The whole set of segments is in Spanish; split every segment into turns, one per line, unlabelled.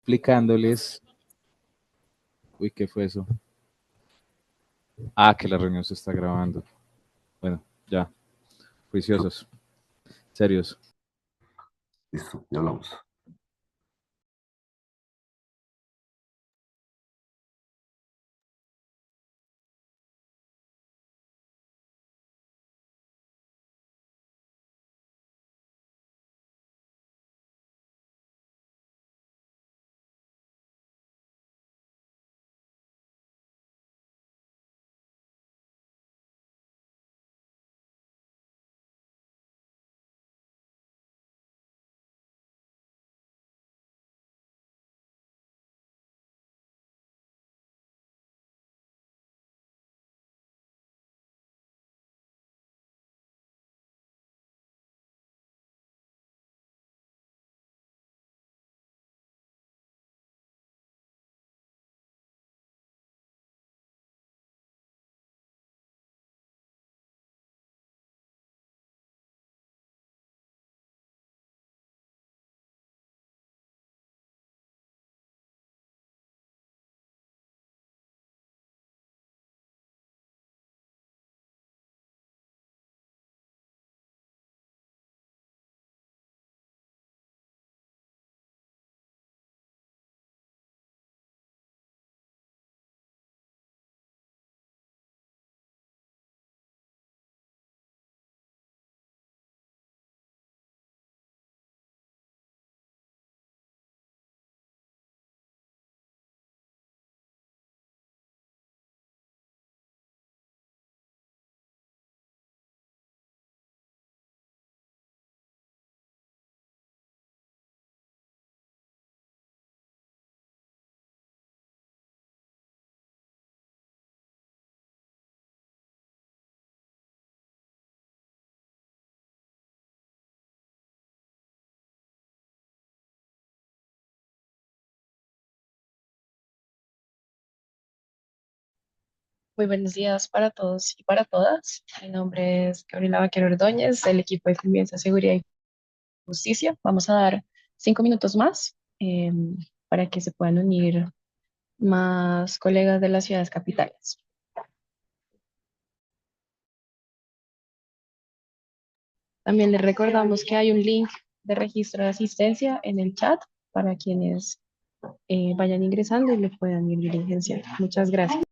explicándoles, uy, ¿qué fue eso? Ah, que la reunión se está grabando. Bueno, ya,
Listo,
juiciosos, serios.
listo, ya hablamos.
Muy buenos días para todos y para todas. Mi nombre es Gabriela Vaquero Ordóñez, del equipo de Convivencia, Seguridad y Justicia. Vamos a dar 5 minutos más para que se puedan unir más colegas de las ciudades capitales. También les recordamos que hay un link de registro de asistencia en el chat para quienes vayan ingresando y le puedan ir diligenciando. Muchas gracias.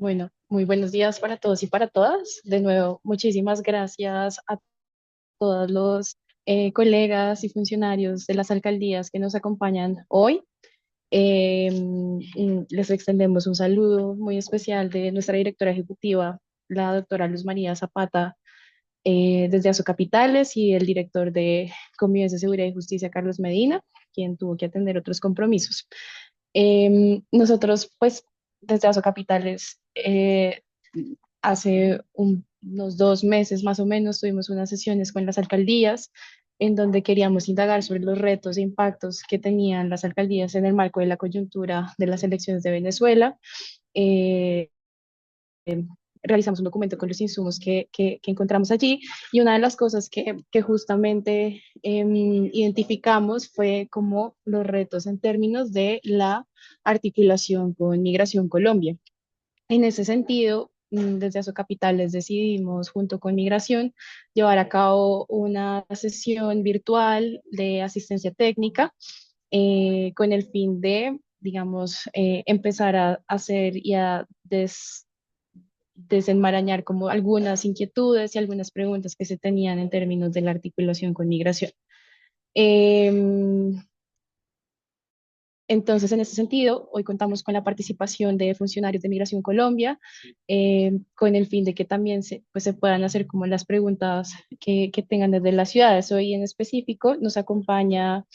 Bueno, muy buenos días para todos y para todas. De nuevo, muchísimas gracias a todos los colegas y funcionarios de las alcaldías que nos acompañan hoy. Les extendemos un saludo muy especial de nuestra directora ejecutiva, la doctora Luz María Zapata, desde Capitales, y el director de Convivencia, Seguridad y Justicia, Carlos Medina, quien tuvo que atender otros compromisos. Nosotros, pues, desde Capitales, hace unos 2 meses más o menos, tuvimos unas sesiones con las alcaldías en donde queríamos indagar sobre los retos e impactos que tenían las alcaldías en el marco de la coyuntura de las elecciones de Venezuela. Eh, Realizamos un documento con los insumos que encontramos allí, y una de las cosas que justamente identificamos fue como los retos en términos de la articulación con Migración Colombia. En ese sentido, desde Capitales decidimos, junto con Migración, llevar a cabo una sesión virtual de asistencia técnica, con el fin de, digamos, empezar a hacer y a desenmarañar como algunas inquietudes y algunas preguntas que se tenían en términos de la articulación con Migración. Em, entonces, en ese sentido, hoy contamos con la participación de funcionarios de Migración Colombia, con el fin de que también pues, se puedan hacer como las preguntas que tengan desde las ciudades. Hoy en específico nos acompaña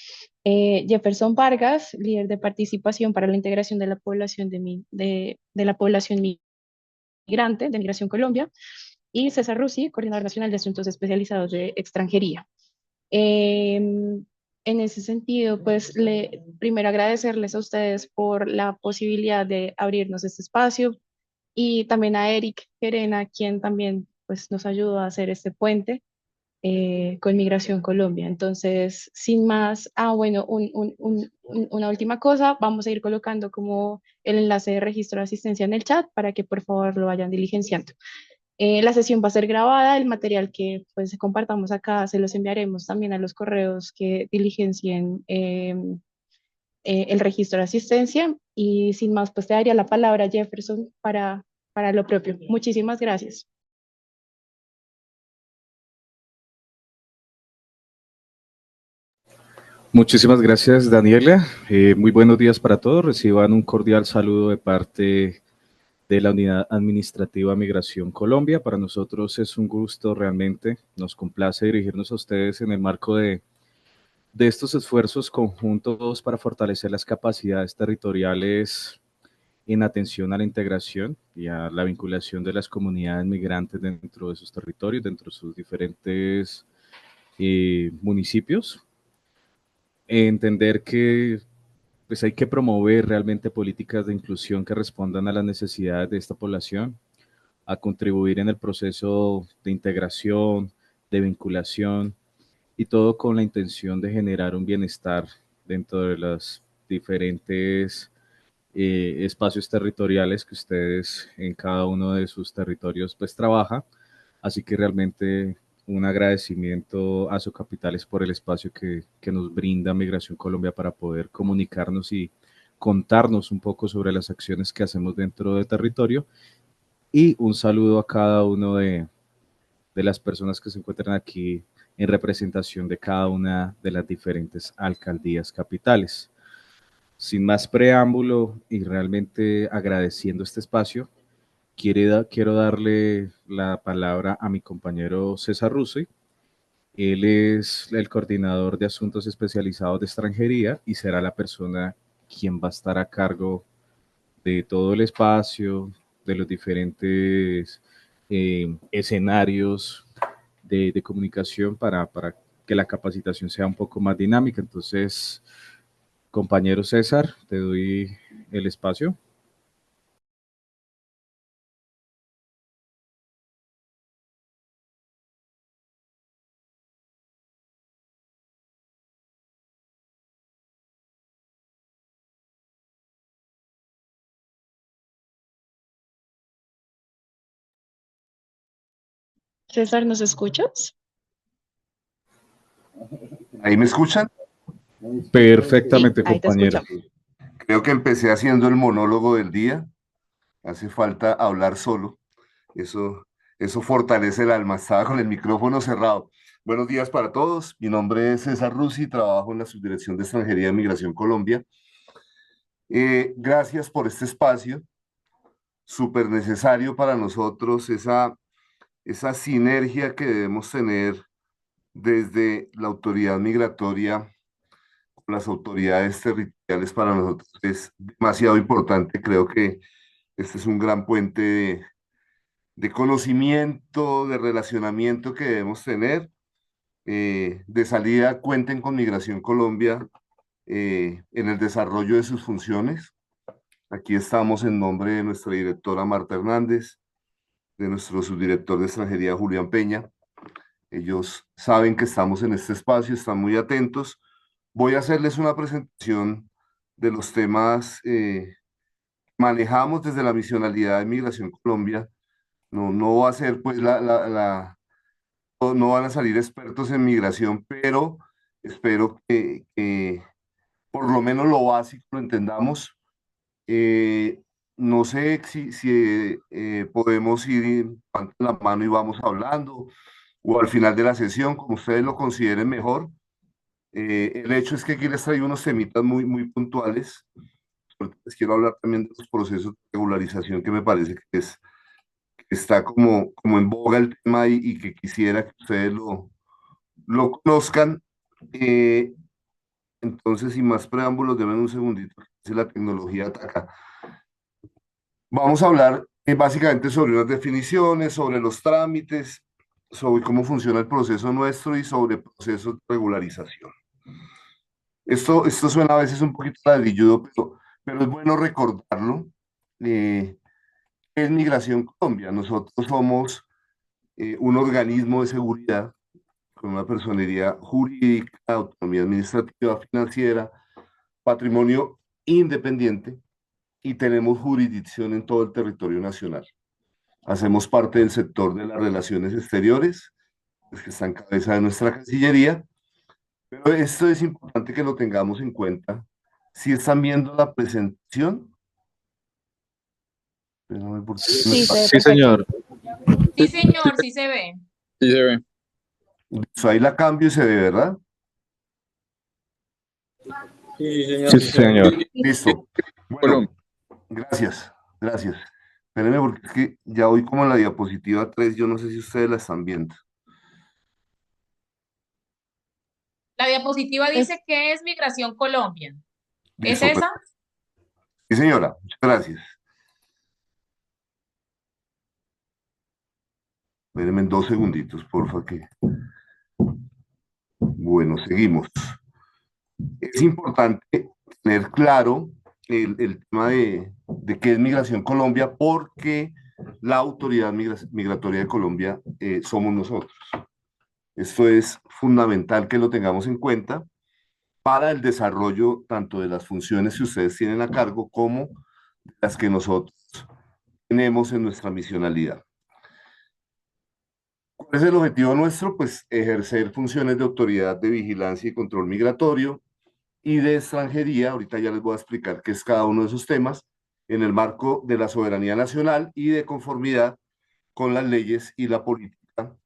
Jefferson Vargas, líder de participación para la integración de la población de la población migrante de Migración Colombia, y César Rusi, coordinador nacional de asuntos especializados de extranjería. En ese sentido, pues primero agradecerles a ustedes por la posibilidad de abrirnos este espacio, y también a Eric Gerena, quien también pues, nos ayudó a hacer este puente con Migración Colombia. Entonces, sin más, bueno, una última cosa, vamos a ir colocando como el enlace de registro de asistencia en el chat para que por favor lo vayan diligenciando. La sesión va a ser grabada, el material que pues compartamos acá se los enviaremos también a los correos que diligencien el registro de asistencia, y sin más pues te daría la palabra a Jefferson para lo propio. Muchísimas gracias.
Muchísimas gracias, Daniela. Muy buenos días para todos. Reciban un cordial saludo de parte de la Unidad Administrativa Migración Colombia. Para nosotros es un gusto realmente, nos complace dirigirnos a ustedes en el marco de estos esfuerzos conjuntos para fortalecer las capacidades territoriales en atención a la integración y a la vinculación de las comunidades migrantes dentro de sus territorios, dentro de sus diferentes municipios. Entender que pues hay que promover realmente políticas de inclusión que respondan a las necesidades de esta población, a contribuir en el proceso de integración, de vinculación, y todo con la intención de generar un bienestar dentro de los diferentes espacios territoriales que ustedes en cada uno de sus territorios pues trabaja. Así que realmente un agradecimiento a Capitales por el espacio que nos brinda Migración Colombia para poder comunicarnos y contarnos un poco sobre las acciones que hacemos dentro del territorio, y un saludo a cada uno de las personas que se encuentran aquí en representación de cada una de las diferentes alcaldías capitales. Sin más preámbulo y realmente agradeciendo este espacio, quiero darle la palabra a mi compañero César Rusi. Él es el coordinador de asuntos especializados de extranjería y será la persona quien va a estar a cargo de todo el espacio, de los diferentes escenarios de comunicación para que la capacitación sea un poco más dinámica. Entonces, compañero César, te doy el espacio.
César, ¿nos escuchas?
¿Ahí me escuchan?
Perfectamente,
Sí, ahí te
compañero.
escuchamos.
Creo que empecé haciendo el monólogo del día. hace falta hablar solo. Eso, eso fortalece el alma. Estaba con el micrófono cerrado. Buenos días para todos. Mi nombre es César Rusi, trabajo en la Subdirección de Extranjería y Migración Colombia. Gracias por este espacio, súper necesario para nosotros, esa sinergia que debemos tener desde la autoridad migratoria con las autoridades territoriales para nosotros es demasiado importante. Creo que este es un gran puente de conocimiento, de relacionamiento que debemos tener. De salida, cuenten con Migración Colombia en el desarrollo de sus funciones. Aquí estamos en nombre de nuestra directora Marta Hernández, de nuestro subdirector de extranjería Julián Peña. Ellos saben que estamos en este espacio, están muy atentos. Voy a hacerles una presentación de los temas que manejamos desde la misionalidad de Migración Colombia. No va a ser pues no van a salir expertos en migración, pero espero que por lo menos lo básico lo entendamos. No sé si podemos ir levantando la mano y vamos hablando, o al final de la sesión, como ustedes lo consideren mejor. El hecho es que aquí les traigo unos temitas muy puntuales. Les quiero hablar también de los procesos de regularización que me parece que está como en boga el tema y que quisiera que ustedes lo conozcan. Eh, entonces, sin más preámbulos, denme un segundito, si la tecnología ataca. Vamos a hablar básicamente sobre unas definiciones, sobre los trámites, sobre cómo funciona el proceso nuestro y sobre procesos de regularización. Esto suena a veces un poquito ladrilludo, pero es bueno recordarlo. ¿Qué es Migración Colombia? Nosotros somos un organismo de seguridad con una personería jurídica, autonomía administrativa, financiera, patrimonio independiente y tenemos jurisdicción en todo el territorio nacional. Hacemos parte del sector de las relaciones exteriores, pues, que está en cabeza de nuestra Cancillería, pero esto es importante que lo tengamos en cuenta. Si están viendo la presentación, espérame porque
Sí, se ve
Sí,
perfecto.
señor.
Sí, señor, sí se ve.
Sí se ve.
ahí la cambio y se ve, ¿verdad?
Sí, señor.
Sí, señor.
Listo. Bueno, gracias. Espérenme porque es que ya voy como en la diapositiva 3, yo no sé si ustedes la están viendo.
La diapositiva dice que es Migración Colombia. ¿Es
Listo,
esa?
sí, señora, muchas gracias. Espérenme 2 segunditos, porfa, que... Bueno, seguimos. Es importante tener claro el tema de qué es Migración Colombia, porque la autoridad migratoria de Colombia somos nosotros. Esto es fundamental que lo tengamos en cuenta para el desarrollo tanto de las funciones que ustedes tienen a cargo como de las que nosotros tenemos en nuestra misionalidad. ¿Cuál es el objetivo nuestro? Pues ejercer funciones de autoridad de vigilancia y control migratorio y de extranjería. Ahorita ya les voy a explicar qué es cada uno de esos temas en el marco de la soberanía nacional y de conformidad con las leyes y la política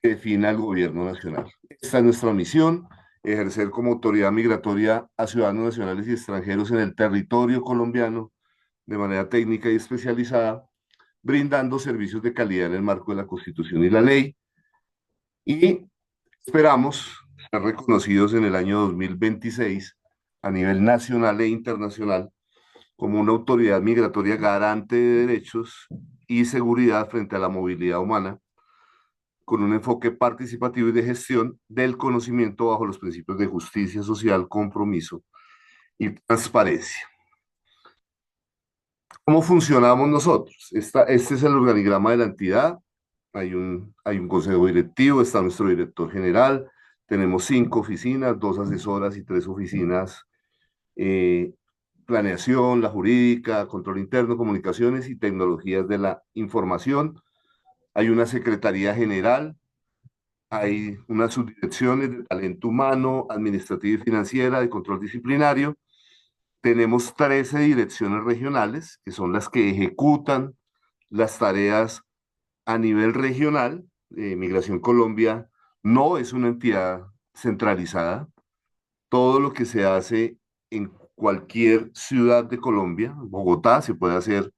que defina el gobierno nacional. Esta es nuestra misión, ejercer como autoridad migratoria a ciudadanos nacionales y extranjeros en el territorio colombiano de manera técnica y especializada, brindando servicios de calidad en el marco de la Constitución y la ley. Y esperamos ser reconocidos en el año 2026 a nivel nacional e internacional como una autoridad migratoria garante de derechos y seguridad frente a la movilidad humana, con un enfoque participativo y de gestión del conocimiento bajo los principios de justicia social, compromiso y transparencia. ¿Cómo funcionamos nosotros? Este es el organigrama de la entidad. Hay un consejo directivo, está nuestro director general, tenemos 5 oficinas, 2 asesoras y 3 oficinas, planeación, la jurídica, control interno, comunicaciones y tecnologías de la información. Hay una secretaría general, hay unas subdirecciones de talento humano, administrativa y financiera, de control disciplinario. tenemos 13 direcciones regionales, que son las que ejecutan las tareas a nivel regional. Migración Colombia no es una entidad centralizada. Todo lo que se hace en cualquier ciudad de Colombia, Bogotá, se puede hacer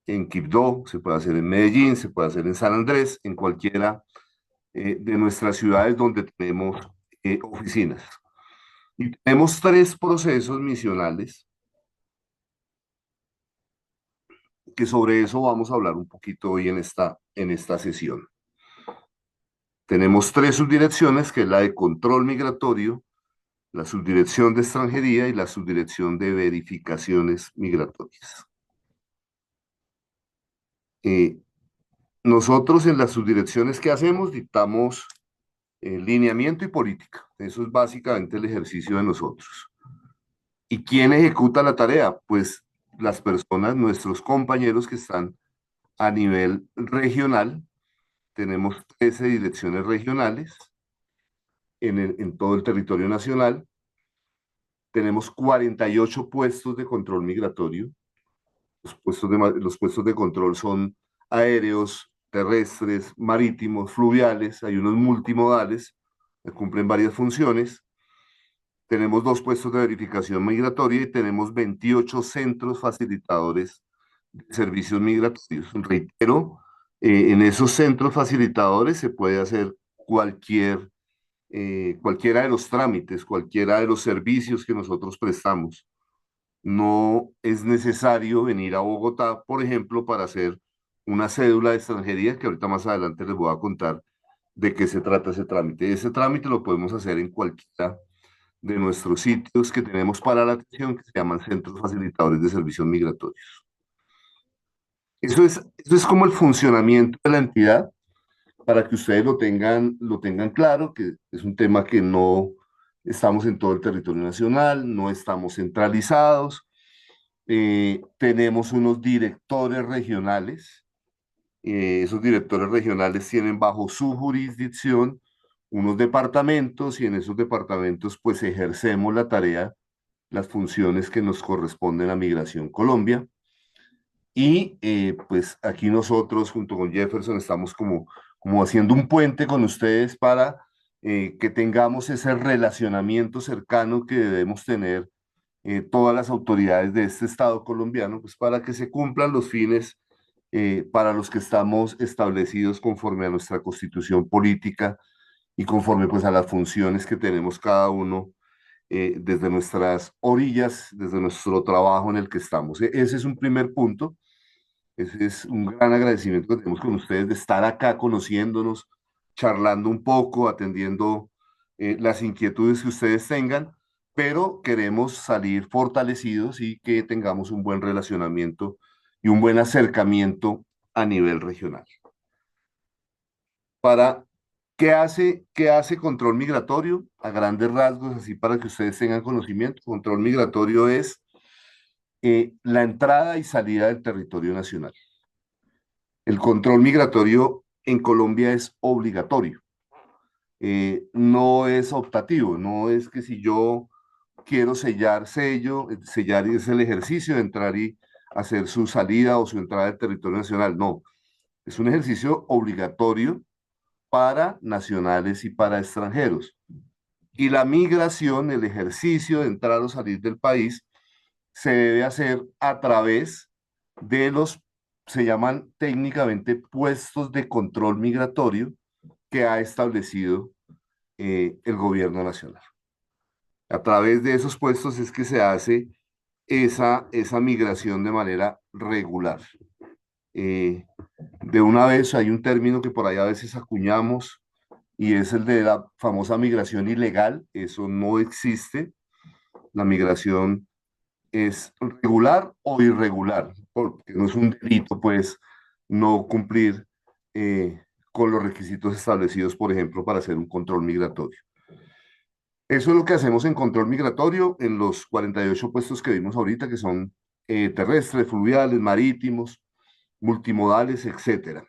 en Quibdó, se puede hacer en Medellín, se puede hacer en San Andrés, en cualquiera de nuestras ciudades donde tenemos oficinas. Y tenemos 3 procesos misionales, que sobre eso vamos a hablar un poquito hoy en esta sesión. Tenemos 3 subdirecciones, que es la de control migratorio, la subdirección de extranjería y la subdirección de verificaciones migratorias. Nosotros en las subdirecciones que hacemos dictamos lineamiento y política. Eso es básicamente el ejercicio de nosotros. ¿Y quién ejecuta la tarea? Pues las personas, nuestros compañeros que están a nivel regional. Tenemos 13 direcciones regionales en todo el territorio nacional. Tenemos 48 puestos de control migratorio. Los puestos de control son aéreos, terrestres, marítimos, fluviales. Hay unos multimodales que cumplen varias funciones. Tenemos 2 puestos de verificación migratoria y tenemos 28 centros facilitadores de servicios migratorios. Reitero, en esos centros facilitadores se puede hacer cualquiera de los trámites, cualquiera de los servicios que nosotros prestamos. No es necesario venir a Bogotá, por ejemplo, para hacer una cédula de extranjería, que ahorita más adelante les voy a contar de qué se trata ese trámite. Ese trámite lo podemos hacer en cualquiera de nuestros sitios que tenemos para la atención, que se llaman centros facilitadores de servicios migratorios. Eso es como el funcionamiento de la entidad, para que ustedes lo tengan claro, que es un tema que no estamos en todo el territorio nacional, no estamos centralizados. Tenemos unos directores regionales. Esos directores regionales tienen bajo su jurisdicción unos departamentos, y en esos departamentos pues ejercemos la tarea, las funciones que nos corresponden a Migración Colombia. Y pues aquí nosotros junto con Jefferson estamos como haciendo un puente con ustedes para que tengamos ese relacionamiento cercano que debemos tener todas las autoridades de este Estado colombiano, pues para que se cumplan los fines para los que estamos establecidos conforme a nuestra constitución política y conforme pues a las funciones que tenemos cada uno desde nuestras orillas, desde nuestro trabajo en el que estamos. Ese es un primer punto. Ese es un gran agradecimiento que tenemos con ustedes de estar acá conociéndonos, charlando un poco, atendiendo las inquietudes que ustedes tengan, pero queremos salir fortalecidos y que tengamos un buen relacionamiento y un buen acercamiento a nivel regional. Para qué hace control migratorio? A grandes rasgos, así para que ustedes tengan conocimiento, control migratorio es la entrada y salida del territorio nacional. El control migratorio en Colombia es obligatorio, no es optativo, no es que si yo quiero sellar es el ejercicio de entrar y hacer su salida o su entrada al territorio nacional, no, es un ejercicio obligatorio para nacionales y para extranjeros. Y la migración, el ejercicio de entrar o salir del país, se debe hacer a través de se llaman técnicamente puestos de control migratorio que ha establecido el gobierno nacional. A través de esos puestos es que se hace esa migración de manera regular. De una vez hay un término que por ahí a veces acuñamos, y es el de la famosa migración ilegal. Eso no existe. La migración es regular o irregular, porque no es un delito, pues, no cumplir con los requisitos establecidos, por ejemplo, para hacer un control migratorio. Eso es lo que hacemos en control migratorio en los 48 puestos que vimos ahorita, que son terrestres, fluviales, marítimos, multimodales, etcétera.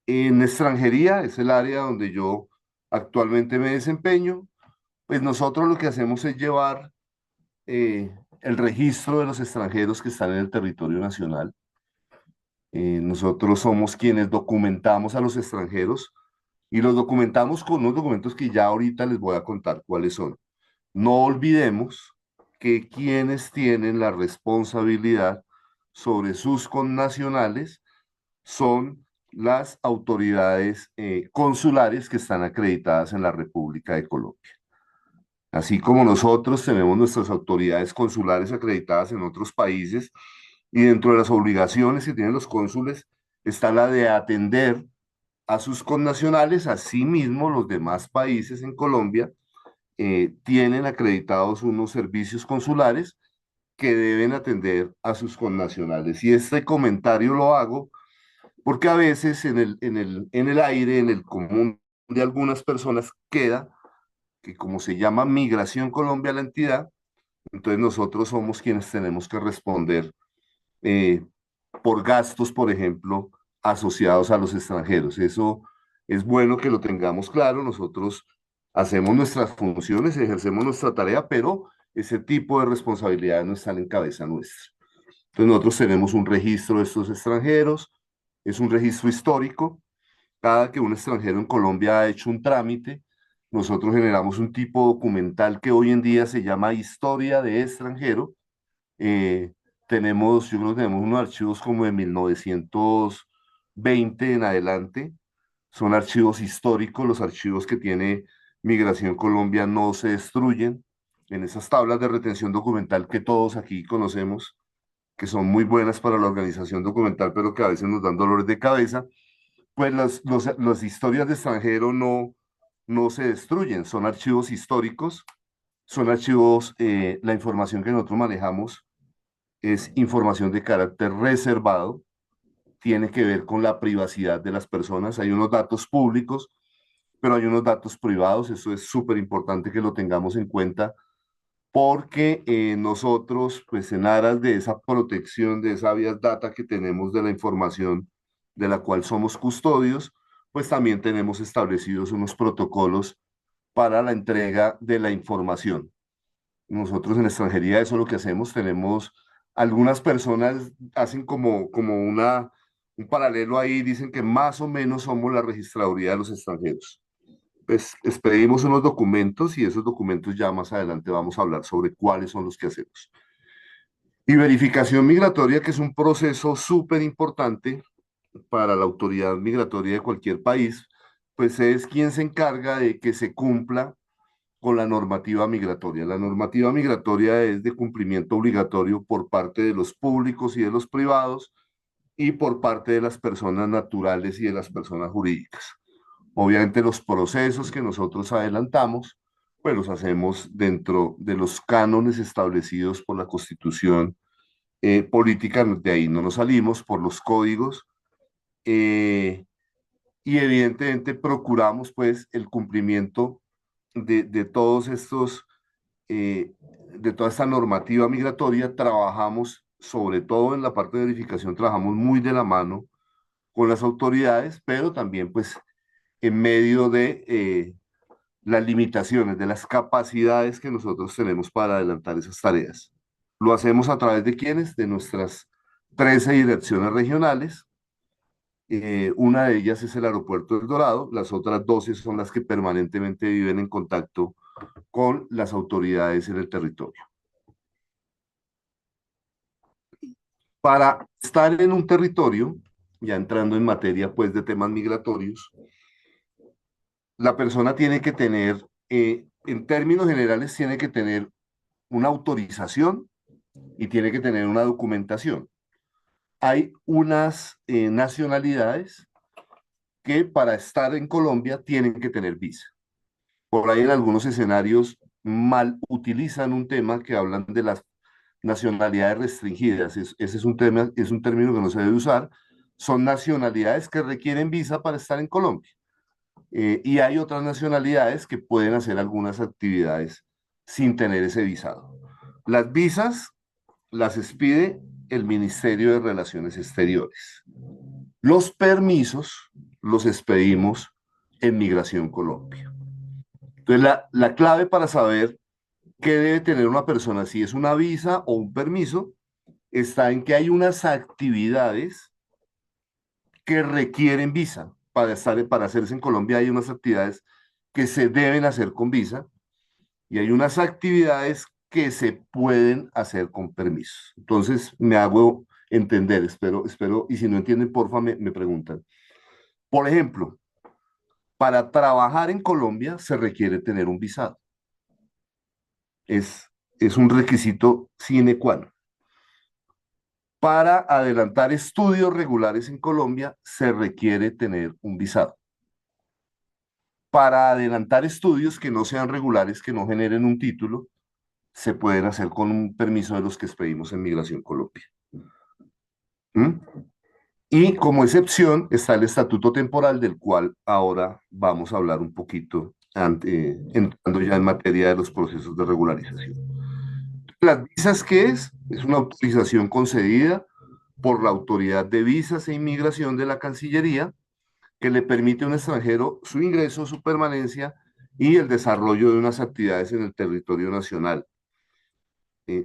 En extranjería es el área donde yo actualmente me desempeño. Pues nosotros lo que hacemos es llevar el registro de los extranjeros que están en el territorio nacional. Nosotros somos quienes documentamos a los extranjeros y los documentamos con unos documentos que ya ahorita les voy a contar cuáles son. No olvidemos que quienes tienen la responsabilidad sobre sus connacionales son las autoridades consulares que están acreditadas en la República de Colombia. Así como nosotros tenemos nuestras autoridades consulares acreditadas en otros países y dentro de las obligaciones que tienen los cónsules está la de atender a sus connacionales, asimismo los demás países en Colombia tienen acreditados unos servicios consulares que deben atender a sus connacionales. Y este comentario lo hago porque a veces en el aire, en el común de algunas personas queda que como se llama Migración Colombia la entidad, entonces nosotros somos quienes tenemos que responder eh, por gastos, por ejemplo, asociados a los extranjeros. Eso es bueno que lo tengamos claro. Nosotros hacemos nuestras funciones, ejercemos nuestra tarea, pero ese tipo de responsabilidades no están en cabeza nuestra. Entonces nosotros tenemos un registro de estos extranjeros, es un registro histórico. Cada que un extranjero en Colombia ha hecho un trámite, nosotros generamos un tipo documental que hoy en día se llama Historia de Extranjero. Eh, yo creo que tenemos unos archivos como de 1920 en adelante. Son archivos históricos, los archivos que tiene Migración Colombia no se destruyen. En esas tablas de retención documental que todos aquí conocemos, que son muy buenas para la organización documental, pero que a veces nos dan dolores de cabeza, pues las historias de extranjero no se destruyen, son archivos históricos, son archivos, la información que nosotros manejamos es información de carácter reservado, tiene que ver con la privacidad de las personas. Hay unos datos públicos, pero hay unos datos privados. Eso es súper importante que lo tengamos en cuenta porque nosotros, pues en aras de esa protección, de esa vía data que tenemos de la información de la cual somos custodios, pues también tenemos establecidos unos protocolos para la entrega de la información. Nosotros en extranjería eso es lo que hacemos, tenemos algunas personas hacen un paralelo ahí, dicen que más o menos somos la registraduría de los extranjeros. Pues expedimos unos documentos y esos documentos ya más adelante vamos a hablar sobre cuáles son los que hacemos. Y verificación migratoria, que es un proceso súper importante para la autoridad migratoria de cualquier país, pues es quien se encarga de que se cumpla con la normativa migratoria. La normativa migratoria es de cumplimiento obligatorio por parte de los públicos y de los privados y por parte de las personas naturales y de las personas jurídicas. Obviamente los procesos que nosotros adelantamos, pues los hacemos dentro de los cánones establecidos por la Constitución política, de ahí no nos salimos, por los códigos, y evidentemente procuramos pues el cumplimiento de todos estos, de toda esta normativa migratoria. Trabajamos, sobre todo en la parte de verificación, trabajamos muy de la mano con las autoridades, pero también pues en medio de las limitaciones, de las capacidades que nosotros tenemos para adelantar esas tareas. Lo hacemos a través de quienes, de nuestras 13 direcciones regionales. Una de ellas es el Aeropuerto del Dorado, las otras 12 son las que permanentemente viven en contacto con las autoridades en el territorio. Para estar en un territorio, ya entrando en materia pues de temas migratorios, la persona tiene que tener, en términos generales, tiene que tener una autorización y tiene que tener una documentación. Hay unas nacionalidades que para estar en Colombia tienen que tener visa. Por ahí en algunos escenarios mal utilizan un tema que hablan de las nacionalidades restringidas. Ese es un tema, es un término que no se debe usar. Son nacionalidades que requieren visa para estar en Colombia. Y hay otras nacionalidades que pueden hacer algunas actividades sin tener ese visado. Las visas las expide el Ministerio de Relaciones Exteriores. Los permisos los expedimos en Migración Colombia. Entonces, la clave para saber ¿Qué debe tener una persona? Si es una visa o un permiso, está en que hay unas actividades que requieren visa para hacerse en Colombia. Hay unas actividades que se deben hacer con visa y hay unas actividades que se pueden hacer con permiso. Entonces, me hago entender, espero, y si no entienden, porfa, me preguntan. Por ejemplo, para trabajar en Colombia se requiere tener un visado. Es un requisito sine qua non. Para adelantar estudios regulares en Colombia se requiere tener un visado. Para adelantar estudios que no sean regulares, que no generen un título, se pueden hacer con un permiso de los que expedimos en Migración Colombia. ¿Mm? Y como excepción está el estatuto temporal, del cual ahora vamos a hablar un poquito, entrando ya en materia de los procesos de regularización. ¿Las visas qué es? Es una autorización concedida por la Autoridad de Visas e Inmigración de la Cancillería que le permite a un extranjero su ingreso, su permanencia y el desarrollo de unas actividades en el territorio nacional.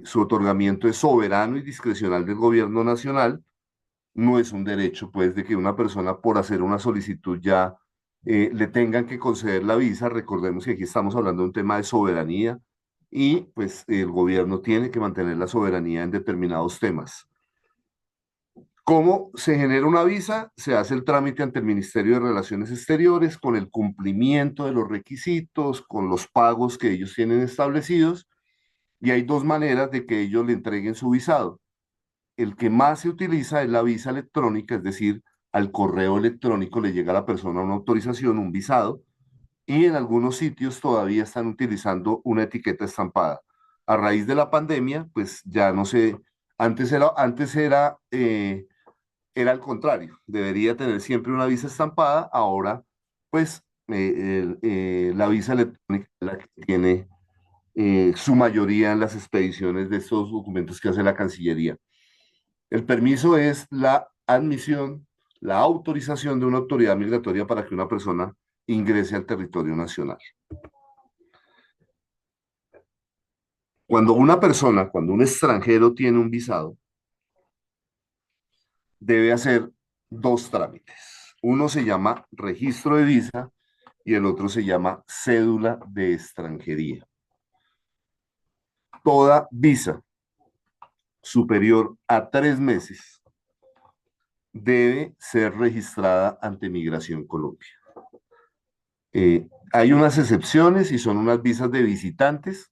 Su otorgamiento es soberano y discrecional del gobierno nacional. No es un derecho, pues, de que una persona por hacer una solicitud ya le tengan que conceder la visa. Recordemos que aquí estamos hablando de un tema de soberanía y, pues, el gobierno tiene que mantener la soberanía en determinados temas. ¿Cómo se genera una visa? Se hace el trámite ante el Ministerio de Relaciones Exteriores con el cumplimiento de los requisitos, con los pagos que ellos tienen establecidos, y hay dos maneras de que ellos le entreguen su visado. El que más se utiliza es la visa electrónica, es decir, al correo electrónico le llega a la persona una autorización, un visado, y en algunos sitios todavía están utilizando una etiqueta estampada. A raíz de la pandemia, pues ya no sé, era al contrario, debería tener siempre una visa estampada, ahora pues la visa electrónica es la que tiene su mayoría en las expediciones de estos documentos que hace la Cancillería. El permiso es la admisión, la autorización de una autoridad migratoria para que una persona ingrese al territorio nacional. Cuando un extranjero tiene un visado, debe hacer dos trámites. Uno se llama registro de visa y el otro se llama cédula de extranjería. Toda visa superior a 3 meses debe ser registrada ante Migración Colombia. Hay unas excepciones y son unas visas de visitantes,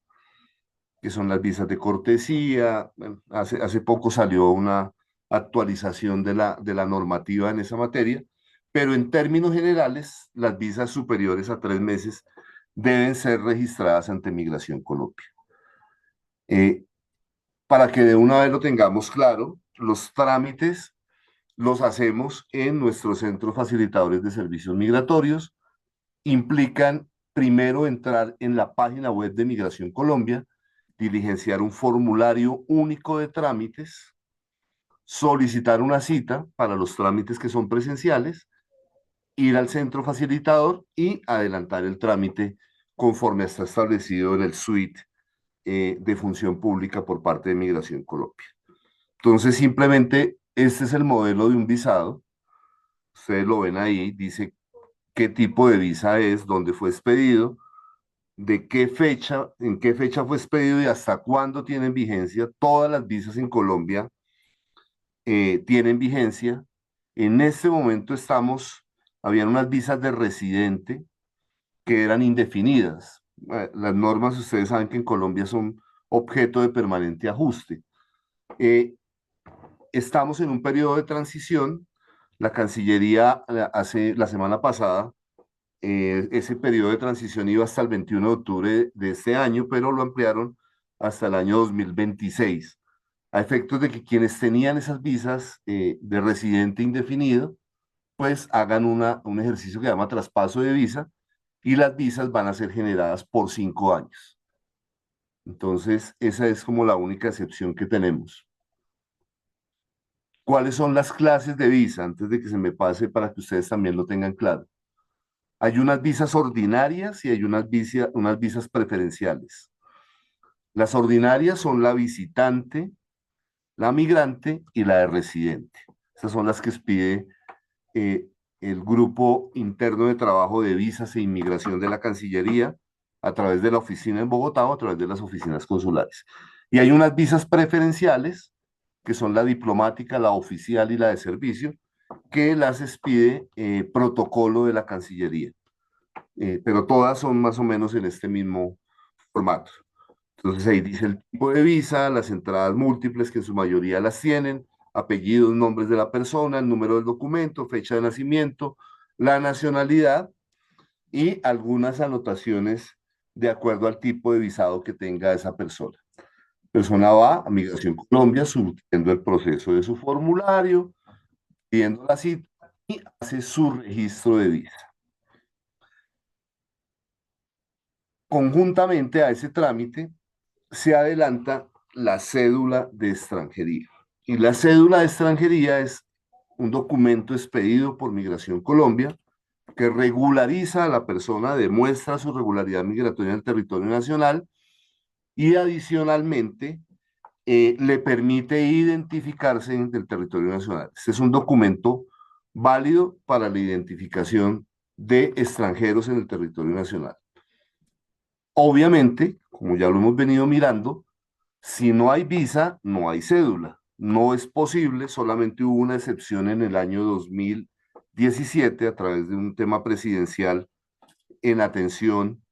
que son las visas de cortesía. Bueno, hace poco salió una actualización de la normativa en esa materia, pero en términos generales, las visas superiores a 3 meses deben ser registradas ante Migración Colombia. Para que de una vez lo tengamos claro, los trámites los hacemos en nuestros centros facilitadores de servicios migratorios. Implican primero entrar en la página web de Migración Colombia, diligenciar un formulario único de trámites, solicitar una cita para los trámites que son presenciales, ir al centro facilitador y adelantar el trámite conforme está establecido en el suite de función pública por parte de Migración Colombia. Entonces, simplemente este es el modelo de un visado. Ustedes lo ven ahí, dice qué tipo de visa es, dónde fue expedido, de qué fecha, en qué fecha fue expedido y hasta cuándo tienen vigencia. Todas las visas en Colombia tienen vigencia. En este momento habían unas visas de residente que eran indefinidas. Las normas, ustedes saben que en Colombia son objeto de permanente ajuste. Estamos en un periodo de transición. La Cancillería la semana pasada, ese periodo de transición iba hasta el 21 de octubre de este año, pero lo ampliaron hasta el año 2026, a efectos de que quienes tenían esas visas de residente indefinido, pues hagan un ejercicio que se llama traspaso de visa, y las visas van a ser generadas por 5 años. Entonces, esa es como la única excepción que tenemos. ¿Cuáles son las clases de visa? Antes de que se me pase, para que ustedes también lo tengan claro. Hay unas visas ordinarias y hay unas visas preferenciales. Las ordinarias son la visitante, la migrante y la de residente. Estas son las que expide eh, el grupo interno de trabajo de visas e inmigración de la Cancillería a través de la oficina en Bogotá o a través de las oficinas consulares. Y hay unas visas preferenciales, que son la diplomática, la oficial y la de servicio, que las expide protocolo de la Cancillería. Pero todas son más o menos en este mismo formato. Entonces ahí dice el tipo de visa, las entradas múltiples que en su mayoría las tienen, apellidos, nombres de la persona, el número del documento, fecha de nacimiento, la nacionalidad y algunas anotaciones de acuerdo al tipo de visado que tenga esa persona. Persona va a Migración Colombia, surtiendo el proceso de su formulario, pidiendo la cita y hace su registro de visa. Conjuntamente a ese trámite se adelanta la cédula de extranjería. Y la cédula de extranjería es un documento expedido por Migración Colombia que regulariza a la persona, demuestra su regularidad migratoria en el territorio nacional y adicionalmente le permite identificarse en el territorio nacional. Este es un documento válido para la identificación de extranjeros en el territorio nacional. Obviamente, como ya lo hemos venido mirando, si no hay visa, no hay cédula. No es posible, solamente hubo una excepción en el año 2017 a través de un tema presidencial en atención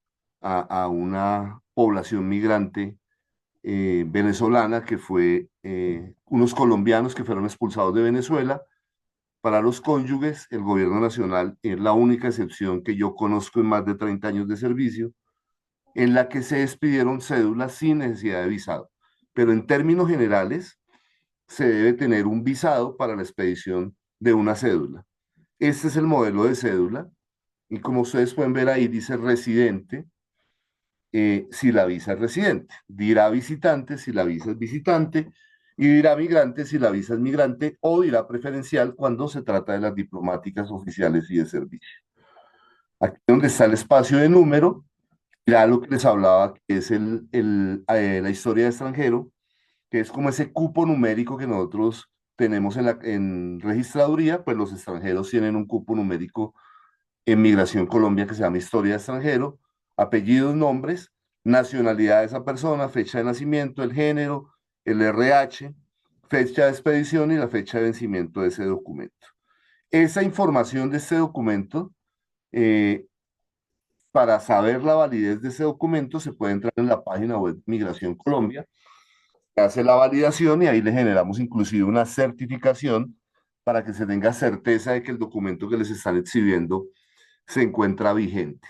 a una población migrante venezolana que fue unos colombianos que fueron expulsados de Venezuela. Para los cónyuges, el gobierno nacional es la única excepción que yo conozco en más de 30 años de servicio, en la que se expidieron cédulas sin necesidad de visado. Pero en términos generales, se debe tener un visado para la expedición de una cédula. Este es el modelo de cédula y como ustedes pueden ver ahí dice residente, si la visa es residente, dirá visitante si la visa es visitante y dirá migrante si la visa es migrante o dirá preferencial cuando se trata de las diplomáticas oficiales y de servicio. Aquí donde está el espacio de número, ya lo que les hablaba, que es la historia de extranjero, que es como ese cupo numérico que nosotros tenemos en registraduría, pues los extranjeros tienen un cupo numérico en Migración Colombia que se llama historia de extranjero, apellidos, nombres, nacionalidad de esa persona, fecha de nacimiento, el género, el RH, fecha de expedición y la fecha de vencimiento de ese documento. Esa información de este documento, para saber la validez de ese documento, se puede entrar en la página web de Migración Colombia, hace la validación y ahí le generamos inclusive una certificación para que se tenga certeza de que el documento que les están exhibiendo se encuentra vigente.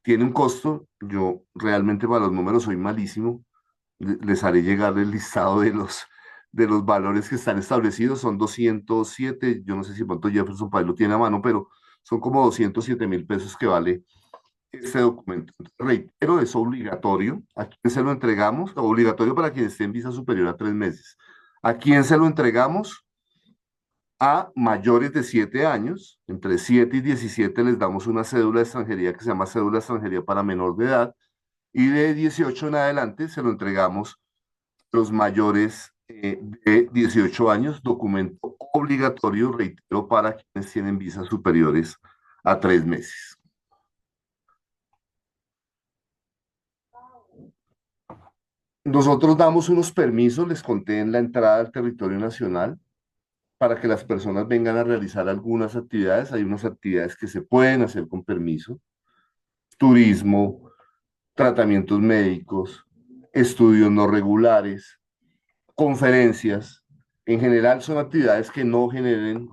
Tiene un costo, yo realmente para los números soy malísimo, les haré llegar el listado de los valores que están establecidos, son 207, yo no sé si pronto Jefferson Paz lo tiene a mano, pero son como 207.000 pesos que vale este documento. Reitero, es obligatorio. ¿A quién se lo entregamos? Obligatorio para quien esté en visa superior a 3 meses. ¿A quién se lo entregamos? A mayores de 7 años. Entre 7 y 17 les damos una cédula de extranjería que se llama cédula de extranjería para menor de edad. Y de 18 en adelante se lo entregamos a los mayores de 18 años. Documento obligatorio, reitero, para quienes tienen visas superiores a 3 meses. Nosotros damos unos permisos, les conté en la entrada al territorio nacional, para que las personas vengan a realizar algunas actividades. Hay unas actividades que se pueden hacer con permiso: turismo, tratamientos médicos, estudios no regulares, conferencias. En general son actividades que no generen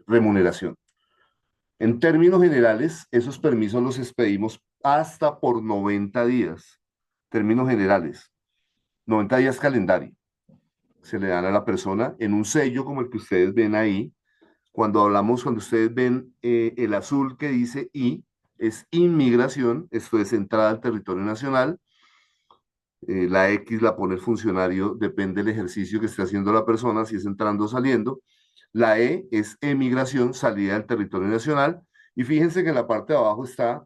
remuneración. En términos generales, esos permisos los expedimos hasta por 90 días. Términos generales, 90 días calendario. Se le dan a la persona en un sello como el que ustedes ven ahí. Cuando ustedes ven el azul que dice I, es inmigración, esto es entrada al territorio nacional. La X la pone el funcionario, depende del ejercicio que esté haciendo la persona, si es entrando o saliendo. La E es emigración, salida del territorio nacional. Y fíjense que en la parte de abajo está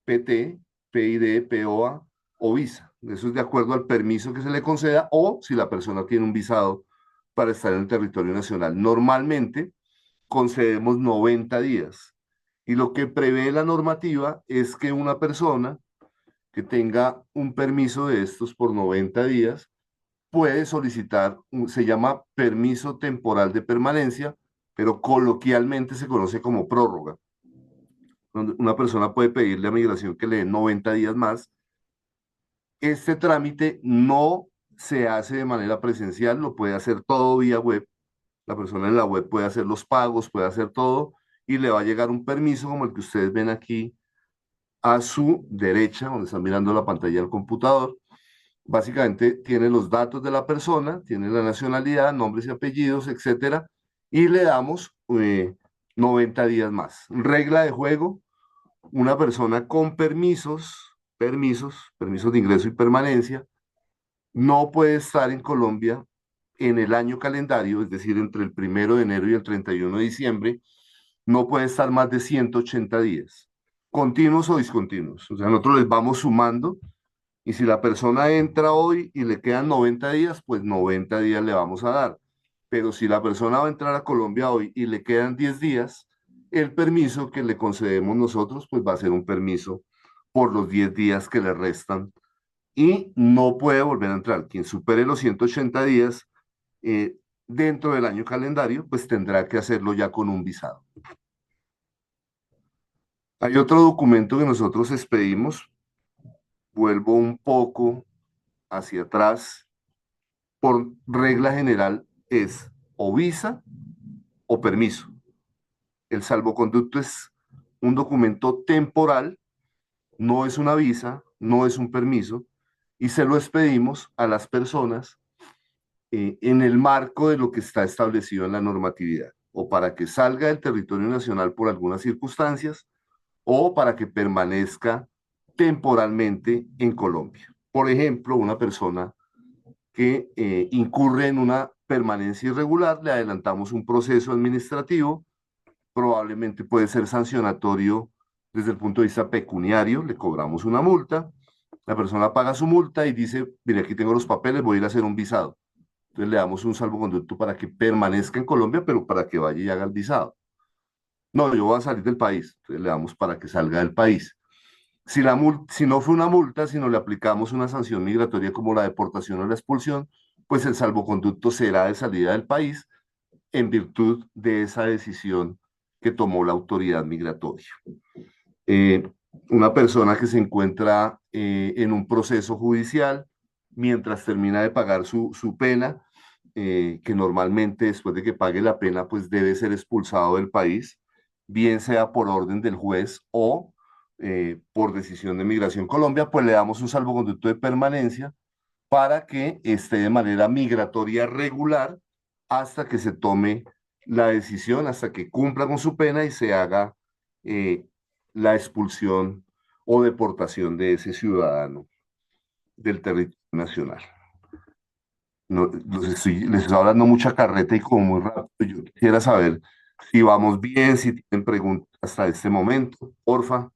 PT, PID, POA o visa. Eso es de acuerdo al permiso que se le conceda o si la persona tiene un visado para estar en el territorio nacional. Normalmente concedemos 90 días y lo que prevé la normativa es que una persona que tenga un permiso de estos por 90 días puede solicitar, se llama permiso temporal de permanencia, pero coloquialmente se conoce como prórroga, donde una persona puede pedirle a migración que le den 90 días más. Este trámite no se hace de manera presencial, lo puede hacer todo vía web. La persona en la web puede hacer los pagos, puede hacer todo y le va a llegar un permiso como el que ustedes ven aquí a su derecha, donde están mirando la pantalla del computador. Básicamente tiene los datos de la persona, tiene la nacionalidad, nombres y apellidos, etcétera, y le damos 90 días más. Regla de juego, una persona con permisos de ingreso y permanencia, no puede estar en Colombia en el año calendario, es decir, entre el 1 de enero y el 31 de diciembre, no puede estar más de 180 días, continuos o discontinuos. O sea, nosotros les vamos sumando y si la persona entra hoy y le quedan 90 días, pues 90 días le vamos a dar. Pero si la persona va a entrar a Colombia hoy y le quedan 10 días, el permiso que le concedemos nosotros, pues va a ser un permiso por los 10 días que le restan y no puede volver a entrar. Quien supere los 180 días dentro del año calendario, pues tendrá que hacerlo ya con un visado. Hay otro documento que nosotros expedimos, vuelvo un poco hacia atrás, por regla general es o visa o permiso. El salvoconducto es un documento temporal, no es una visa, no es un permiso, y se lo expedimos a las personas en el marco de lo que está establecido en la normatividad, o para que salga del territorio nacional por algunas circunstancias, o para que permanezca temporalmente en Colombia. Por ejemplo, una persona que incurre en una permanencia irregular, le adelantamos un proceso administrativo, probablemente puede ser sancionatorio desde el punto de vista pecuniario, le cobramos una multa, la persona paga su multa y dice, mire, aquí tengo los papeles, voy a ir a hacer un visado. Entonces le damos un salvoconducto para que permanezca en Colombia, pero para que vaya y haga el visado. No, yo voy a salir del país, entonces le damos para que salga del país. Si no fue una multa, sino le aplicamos una sanción migratoria como la deportación o la expulsión, pues el salvoconducto será de salida del país en virtud de esa decisión que tomó la autoridad migratoria. Eh, una persona que se encuentra en un proceso judicial mientras termina de pagar su pena, que normalmente después de que pague la pena, pues debe ser expulsado del país, bien sea por orden del juez o por decisión de Migración Colombia, pues le damos un salvoconducto de permanencia para que esté de manera migratoria regular hasta que se tome la decisión, hasta que cumpla con su pena y se haga la expulsión o deportación de ese ciudadano del territorio nacional. No, les estoy hablando mucha carreta y como muy rápido. Yo quisiera saber si vamos bien, si tienen preguntas hasta este momento, porfa.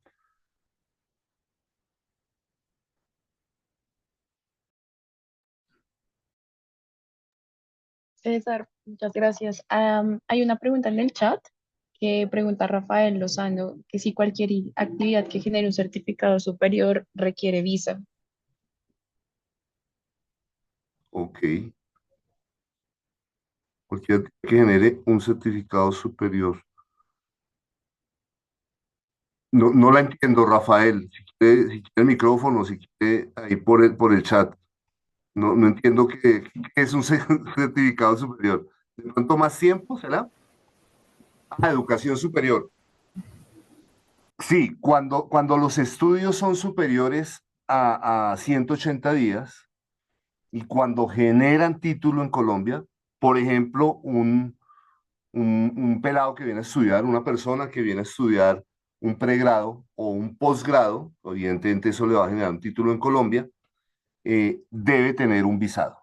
César, muchas gracias. Hay una pregunta en el chat que pregunta Rafael Lozano que si cualquier actividad que genere un certificado superior requiere visa.
Ok. Cualquier que genere un certificado superior. No, no la entiendo, Rafael. Si quiere el micrófono, si quiere ahí por el chat. No, no entiendo qué es un certificado superior. ¿De pronto más tiempo será? Ah, educación superior. Sí, cuando los estudios son superiores a 180 días y cuando generan título en Colombia, por ejemplo, un pelado que viene a estudiar, una persona que viene a estudiar un pregrado o un posgrado, evidentemente eso le va a generar un título en Colombia, debe tener un visado.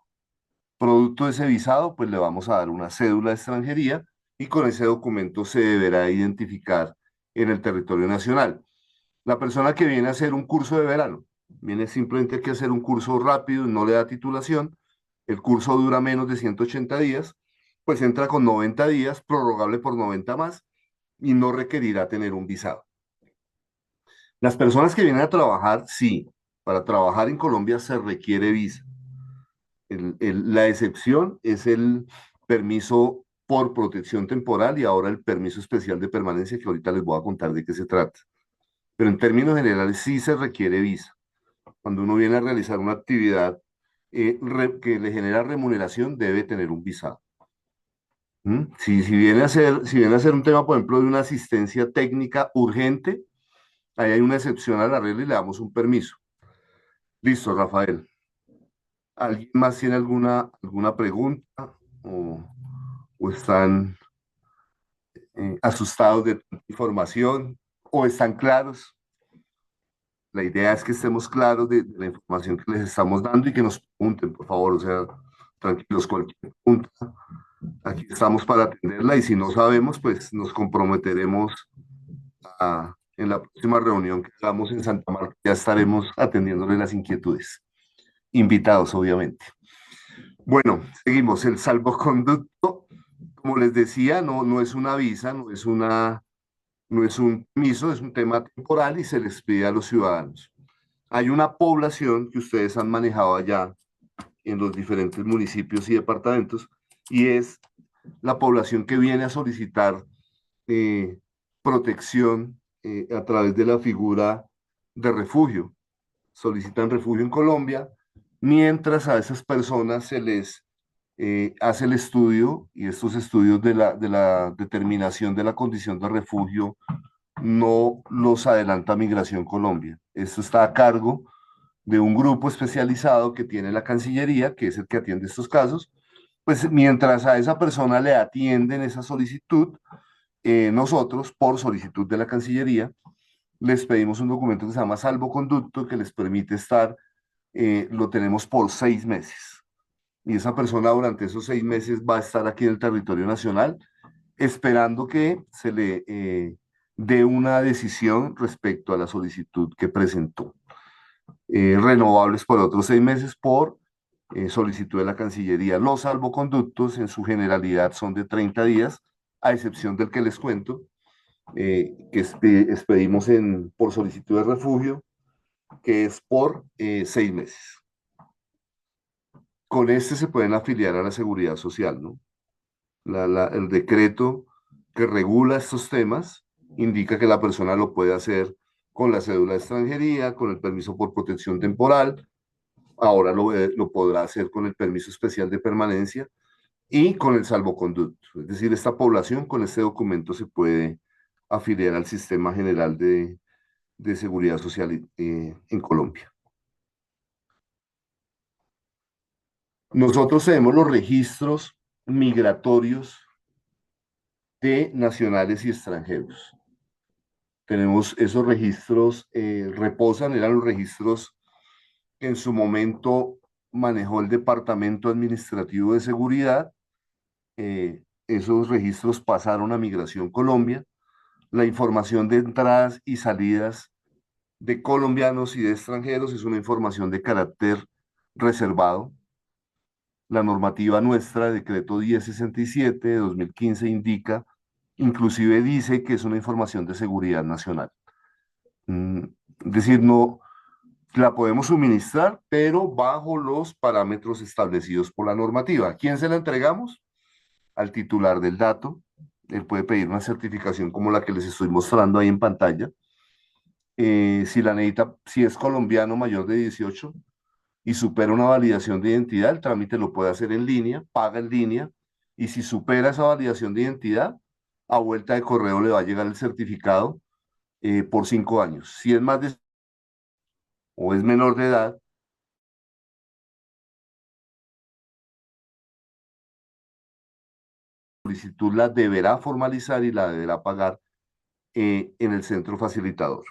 Producto de ese visado, pues le vamos a dar una cédula de extranjería y con ese documento se deberá identificar en el territorio nacional. La persona que viene a hacer un curso de verano, Viene simplemente aquí a hacer un curso rápido, no le da titulación, el curso dura menos de 180 días, pues entra con 90 días, prorrogable por 90 más, y no requerirá tener un visado. Las personas que vienen a trabajar, sí, para trabajar en Colombia se requiere visa. La excepción es el permiso por protección temporal y ahora el permiso especial de permanencia, que ahorita les voy a contar de qué se trata. Pero en términos generales sí se requiere visa. Cuando uno viene a realizar una actividad que le genera remuneración, debe tener un visado. ¿Mm? Si viene a ser un tema, por ejemplo, de una asistencia técnica urgente, ahí hay una excepción a la regla y le damos un permiso. Listo, Rafael. ¿Alguien más tiene alguna pregunta o, o están asustados de tanta información o están claros? La idea es que estemos claros de la información que les estamos dando y que nos pregunten, por favor, o sea, tranquilos, cualquier pregunta. Aquí estamos para atenderla y si no sabemos, pues nos comprometeremos en la próxima reunión que hagamos en Santa Marta, ya estaremos atendiéndole las inquietudes. Invitados, obviamente. Bueno, seguimos. El salvoconducto, como les decía, no es una visa, no es un permiso, es un tema temporal y se les pide a los ciudadanos. Hay una población que ustedes han manejado allá en los diferentes municipios y departamentos y es la población que viene a solicitar protección a través de la figura de refugio. Solicitan refugio en Colombia, mientras a esas personas se les hace el estudio y estos estudios de la determinación de la condición de refugio no los adelanta Migración Colombia. Esto está a cargo de un grupo especializado que tiene la Cancillería, que es el que atiende estos casos. Pues mientras a esa persona le atienden esa solicitud, nosotros, por solicitud de la Cancillería, les pedimos un documento que se llama salvoconducto, que les permite estar, lo tenemos por 6 meses. Y esa persona durante esos 6 meses va a estar aquí en el territorio nacional, esperando que se le dé una decisión respecto a la solicitud que presentó. Renovables por otros 6 meses por solicitud de la Cancillería. Los salvoconductos en su generalidad son de 30 días, a excepción del que les cuento, que expedimos por solicitud de refugio, que es por 6 meses. Con este se pueden afiliar a la seguridad social, ¿no? El decreto que regula estos temas indica que la persona lo puede hacer con la cédula de extranjería, con el permiso por protección temporal, ahora lo podrá hacer con el permiso especial de permanencia y con el salvoconducto. Es decir, esta población con este documento se puede afiliar al Sistema General de Seguridad Social en Colombia. Nosotros tenemos los registros migratorios de nacionales y extranjeros. Tenemos esos registros, eran los registros que en su momento manejó el Departamento Administrativo de Seguridad. Esos registros pasaron a Migración Colombia. La información de entradas y salidas de colombianos y de extranjeros es una información de carácter reservado. La normativa nuestra, decreto 1067 de 2015, indica, inclusive dice que es una información de seguridad nacional. Es decir, no la podemos suministrar, pero bajo los parámetros establecidos por la normativa. ¿A quién se la entregamos? Al titular del dato. Él puede pedir una certificación como la que les estoy mostrando ahí en pantalla. Si la necesita, si es colombiano mayor de 18 y supera una validación de identidad, el trámite lo puede hacer en línea, paga en línea, y si supera esa validación de identidad, a vuelta de correo le va a llegar el certificado por 5 años. Si es más de o es menor de edad, la solicitud la deberá formalizar y la deberá pagar en el centro facilitador.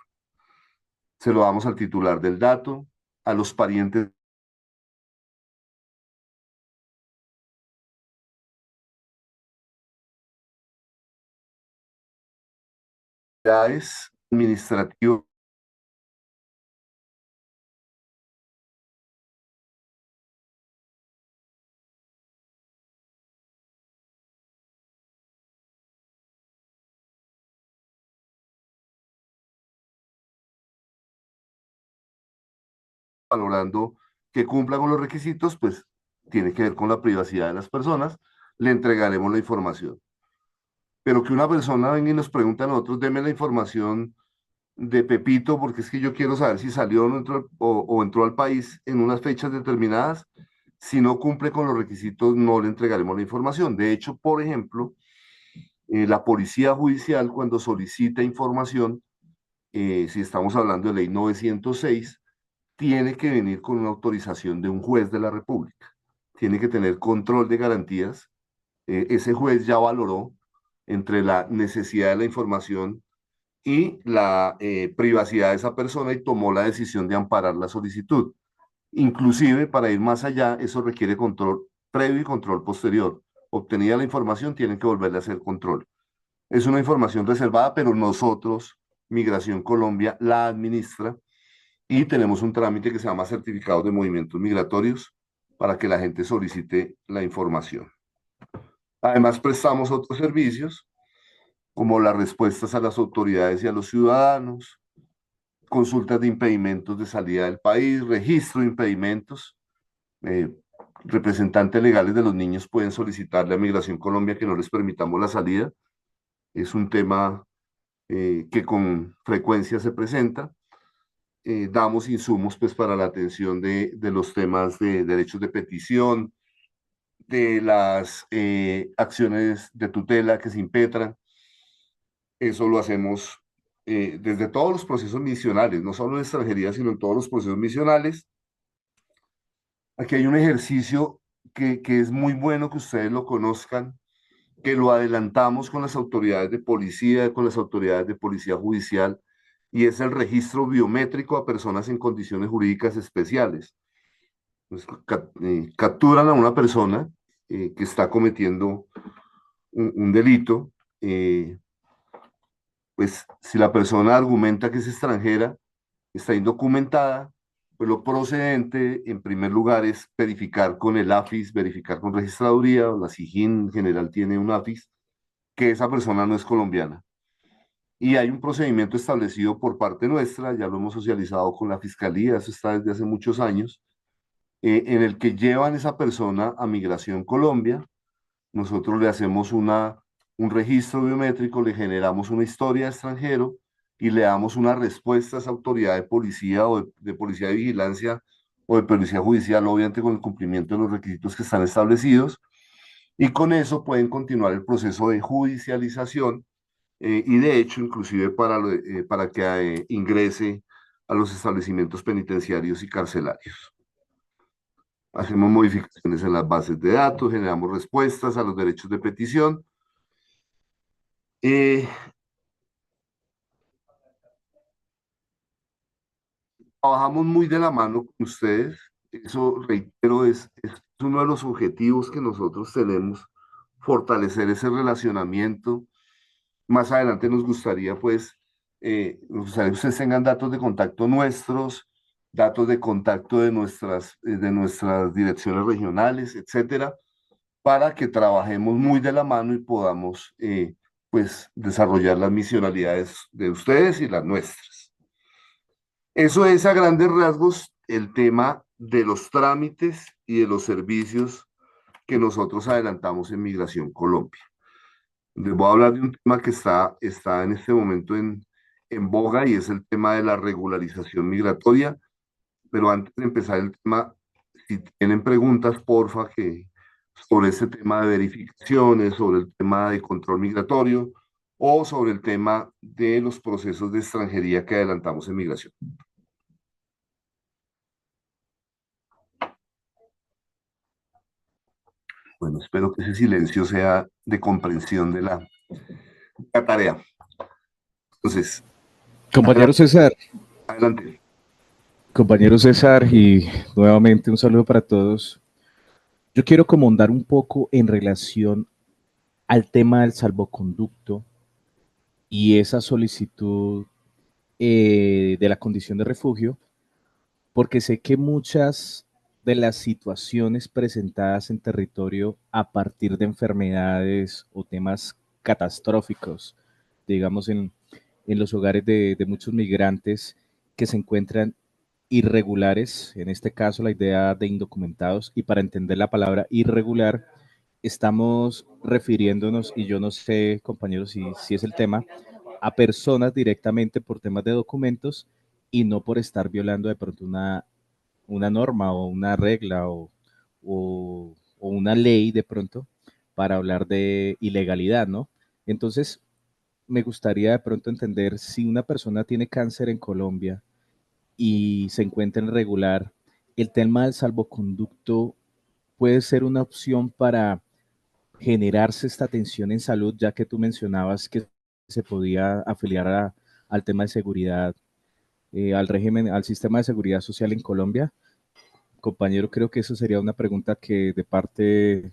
Se lo damos al titular del dato, a los parientes administrativos valorando que cumpla con los requisitos, pues tiene que ver con la privacidad de las personas, le entregaremos la información. Pero que una persona venga y nos pregunte a nosotros, deme la información de Pepito, porque es que yo quiero saber si salió o, no entró, o entró al país en unas fechas determinadas. Si no cumple con los requisitos, no le entregaremos la información. De hecho, por ejemplo, la policía judicial, cuando solicita información, si estamos hablando de ley 906, tiene que venir con una autorización de un juez de la República. Tiene que tener control de garantías. Ese juez ya valoró entre la necesidad de la información y la privacidad de esa persona y tomó la decisión de amparar la solicitud. Inclusive, para ir más allá, eso requiere control previo y control posterior. Obtenida la información, tienen que volverle a hacer control. Es una información reservada, pero nosotros, Migración Colombia, la administra y tenemos un trámite que se llama certificado de movimientos migratorios para que la gente solicite la información. Además, prestamos otros servicios como las respuestas a las autoridades y a los ciudadanos, consultas de impedimentos de salida del país, registro de impedimentos. Eh, Representantes legales de los niños pueden solicitarle a Migración Colombia que no les permitamos la salida. Es un tema que con frecuencia se presenta. Damos insumos pues para la atención de los temas de derechos de petición, de las acciones de tutela que se impetran. Eso lo hacemos desde todos los procesos misionales, no solo en extranjería, sino en todos los procesos misionales. Aquí hay un ejercicio que es muy bueno que ustedes lo conozcan, que lo adelantamos con las autoridades de policía, con las autoridades de policía judicial, y es el registro biométrico a personas en condiciones jurídicas especiales. Pues, capturan a una persona que está cometiendo un delito, pues si la persona argumenta que es extranjera, está indocumentada, pues lo procedente, en primer lugar, es verificar con el AFIS, verificar con registraduría, la SIJIN en general tiene un AFIS, que esa persona no es colombiana. Y hay un procedimiento establecido por parte nuestra, ya lo hemos socializado con la Fiscalía, eso está desde hace muchos años, en el que llevan esa persona a Migración Colombia. Nosotros le hacemos un registro biométrico, le generamos una historia de extranjero y le damos una respuesta a esa autoridad de policía o de policía de vigilancia o de policía judicial, obviamente con el cumplimiento de los requisitos que están establecidos. Y con eso pueden continuar el proceso de judicialización y de hecho, inclusive para que ingrese a los establecimientos penitenciarios y carcelarios. Hacemos modificaciones en las bases de datos, generamos respuestas a los derechos de petición. Trabajamos muy de la mano con ustedes. Eso, reitero, es uno de los objetivos que nosotros tenemos, fortalecer ese relacionamiento. Más adelante nos gustaría que ustedes tengan datos de contacto nuestros, datos de contacto de nuestras direcciones regionales, etcétera, para que trabajemos muy de la mano y podamos, pues, desarrollar las misionalidades de ustedes y las nuestras. Eso es a grandes rasgos el tema de los trámites y de los servicios que nosotros adelantamos en Migración Colombia. Les voy a hablar de un tema que está en este momento en boga y es el tema de la regularización migratoria. Pero antes de empezar el tema, si tienen preguntas, porfa, sobre este tema de verificaciones, sobre el tema de control migratorio o sobre el tema de los procesos de extranjería que adelantamos en migración. Bueno, espero que ese silencio sea de comprensión de la tarea. Entonces,
Compañero César,
adelante.
compañero César, y nuevamente un saludo para todos. Yo quiero comandar un poco en relación al tema del salvoconducto y esa solicitud de la condición de refugio, porque sé que muchas de las situaciones presentadas en territorio a partir de enfermedades o temas catastróficos, digamos en los hogares de muchos migrantes que se encuentran irregulares, en este caso la idea de indocumentados, y para entender la palabra irregular, estamos refiriéndonos, y yo no sé, compañeros, si es el tema, a personas directamente por temas de documentos y no por estar violando de pronto una norma o una regla o una ley de pronto para hablar de ilegalidad, ¿no? Entonces, me gustaría de pronto entender si una persona tiene cáncer en Colombia y se encuentra en regular, el tema del salvoconducto puede ser una opción para generarse esta atención en salud, ya que tú mencionabas que se podía afiliar al tema de seguridad, al régimen, al sistema de seguridad social en Colombia. Compañero, creo que eso sería una pregunta que de parte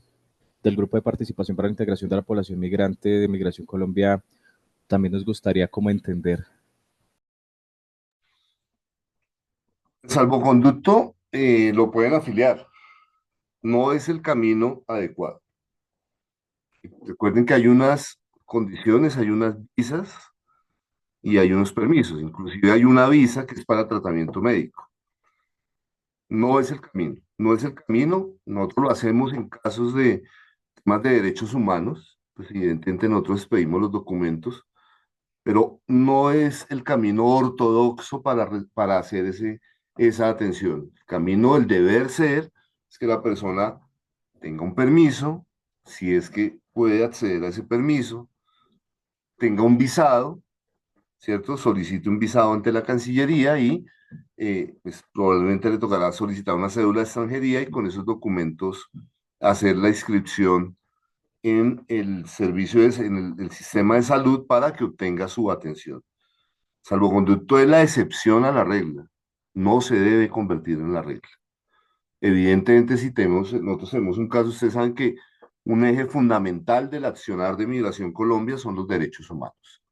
del Grupo de Participación para la Integración de la Población Migrante de Migración Colombia también nos gustaría como entender.
El salvoconducto lo pueden afiliar, no es el camino adecuado. Recuerden que hay unas condiciones, hay unas visas y hay unos permisos, inclusive hay una visa que es para tratamiento médico. No es el camino, no es el camino. Nosotros lo hacemos en casos de temas de derechos humanos, pues evidentemente nosotros pedimos los documentos, pero no es el camino ortodoxo para hacer esa atención. El camino, el deber ser, es que la persona tenga un permiso, si es que puede acceder a ese permiso, tenga un visado, ¿cierto? Solicite un visado ante la Cancillería y pues probablemente le tocará solicitar una cédula de extranjería y con esos documentos hacer la inscripción en el servicio, en el sistema de salud para que obtenga su atención. Salvoconducto es la excepción a la regla, no se debe convertir en la regla. Evidentemente, si nosotros tenemos un caso, ustedes saben que un eje fundamental del accionar de Migración Colombia son los derechos humanos.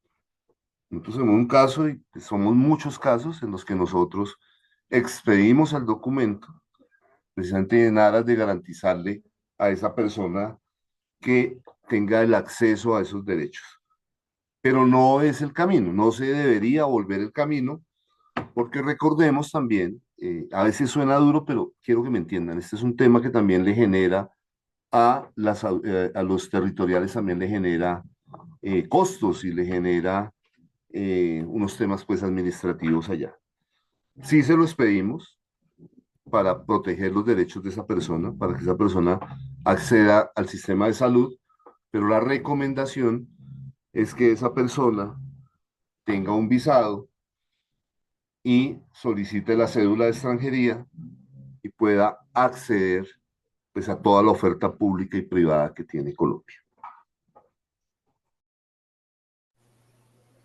Nosotros tenemos un caso y somos muchos casos en los que nosotros expedimos el documento precisamente en aras de garantizarle a esa persona que tenga el acceso a esos derechos. Pero no es el camino, no se debería volver el camino, porque recordemos también, a veces suena duro, pero quiero que me entiendan, este es un tema que también le genera a los territoriales, también le genera costos y le genera unos temas pues administrativos allá. Sí se los pedimos para proteger los derechos de esa persona, para que esa persona acceda al sistema de salud, pero la recomendación es que esa persona tenga un visado y solicite la cédula de extranjería y pueda acceder pues a toda la oferta pública y privada que tiene Colombia.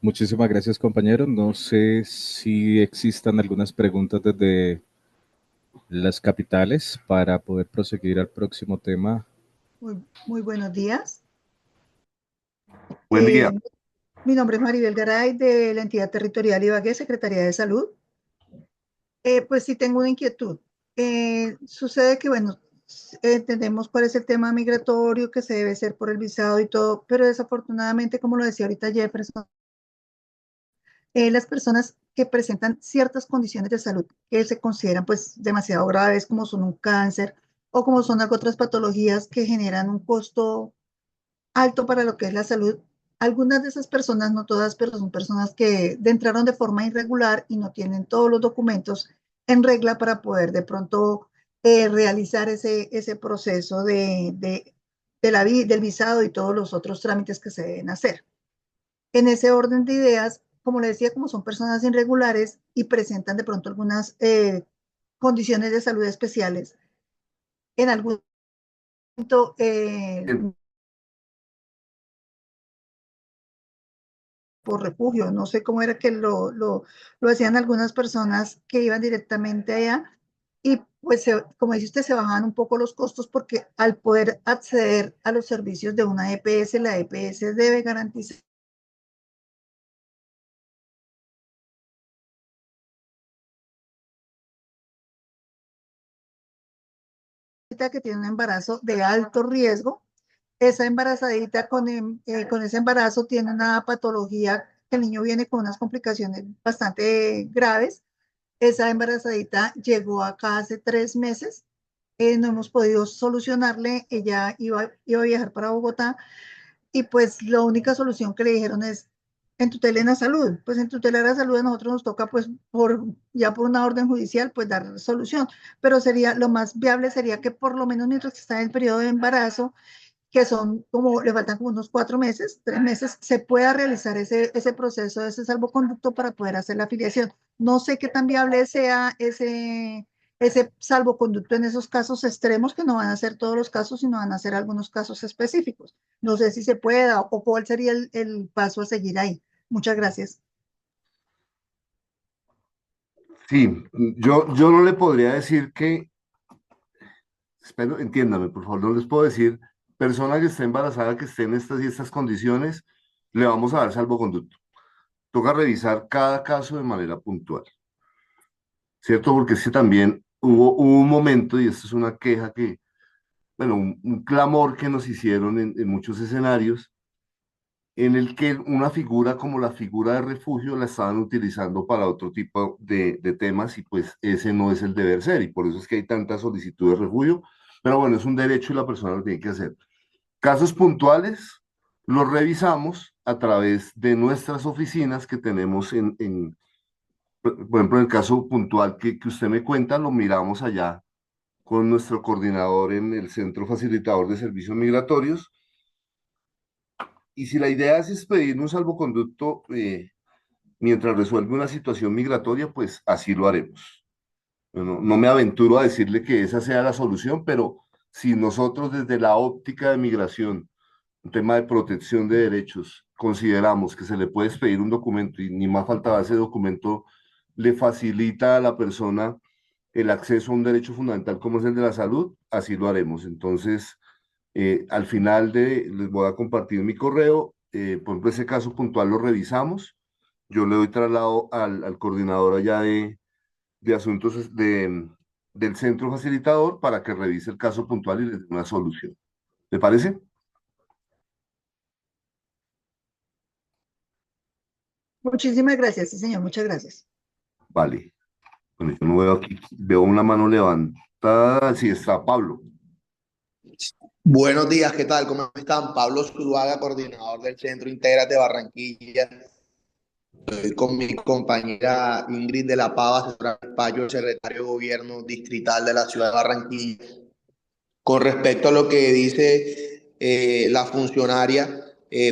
Muchísimas gracias, compañero. No sé si existan algunas preguntas desde las capitales para poder proseguir al próximo tema.
Muy buenos días.
Buen día.
Mi nombre es Maribel Garay, de la entidad territorial Ibagué, Secretaría de Salud. Pues sí tengo una inquietud. Sucede que, bueno, entendemos cuál es el tema migratorio, que se debe hacer por el visado y todo, pero desafortunadamente, como lo decía ahorita Jefferson, las personas que presentan ciertas condiciones de salud que se consideran pues demasiado graves, como son un cáncer o como son otras patologías que generan un costo alto para lo que es la salud. Algunas de esas personas, no todas, pero son personas que entraron de forma irregular y no tienen todos los documentos en regla para poder de pronto realizar ese proceso del visado y todos los otros trámites que se deben hacer. En ese orden de ideas, como le decía, como son personas irregulares y presentan de pronto algunas condiciones de salud especiales, en algún momento por refugio, no sé cómo era que lo hacían algunas personas que iban directamente allá y pues como dice usted, se bajaban un poco los costos porque al poder acceder a los servicios de una EPS, la EPS debe garantizar que tiene un embarazo de alto riesgo. Esa embarazadita con ese embarazo tiene una patología que el niño viene con unas complicaciones bastante graves Esa embarazadita llegó acá hace 3 meses. No hemos podido solucionarle. Ella iba a viajar para Bogotá y pues la única solución que le dijeron es en tutela en la salud. Pues en tutela de la salud a nosotros nos toca pues ya por una orden judicial pues dar solución, pero sería lo más viable sería que por lo menos mientras que está en el periodo de embarazo, que son como, le faltan como unos 4 meses, 3 meses, se pueda realizar ese proceso, ese salvoconducto para poder hacer la afiliación. No sé qué tan viable sea ese salvoconducto en esos casos extremos, que no van a ser todos los casos, sino van a ser algunos casos específicos. No sé si se pueda o cuál sería el paso a seguir ahí. Muchas gracias.
Sí, yo no le podría decir que, espero, entiéndame, por favor, no les puedo decir, persona que esté embarazada, que esté en estas y estas condiciones, le vamos a dar salvoconducto. Toca revisar cada caso de manera puntual, ¿cierto? Porque es que también hubo un momento, y esto es una queja que, bueno, un clamor que nos hicieron en muchos escenarios, en el que una figura como la figura de refugio la estaban utilizando para otro tipo de temas y pues ese no es el deber ser y por eso es que hay tanta solicitud de refugio, pero bueno, es un derecho y la persona lo tiene que hacer. Casos puntuales los revisamos a través de nuestras oficinas que tenemos por ejemplo, en el caso puntual que usted me cuenta, lo miramos allá con nuestro coordinador en el Centro Facilitador de Servicios Migratorios. Y si la idea es expedir un salvoconducto mientras resuelve una situación migratoria, pues así lo haremos. Bueno, no me aventuro a decirle que esa sea la solución, pero si nosotros desde la óptica de migración, un tema de protección de derechos, consideramos que se le puede expedir un documento y ni más faltaba ese documento le facilita a la persona el acceso a un derecho fundamental como es el de la salud, así lo haremos. Entonces, al final les voy a compartir mi correo. Por ejemplo, ese caso puntual lo revisamos. Yo le doy traslado al coordinador allá de asuntos del centro facilitador para que revise el caso puntual y les dé una solución. ¿Le parece?
Muchísimas gracias, sí, señor, muchas gracias.
Vale. Bueno, yo no veo aquí, veo una mano levantada. Sí, está Pablo.
Buenos días, ¿qué tal? ¿Cómo están? Pablo Zuluaga, coordinador del Centro Intégrate Barranquilla. Estoy con mi compañera Ingrid de la Pava, asesora del Payo, secretario de Gobierno distrital de la ciudad de Barranquilla. Con respecto a lo que dice la funcionaria,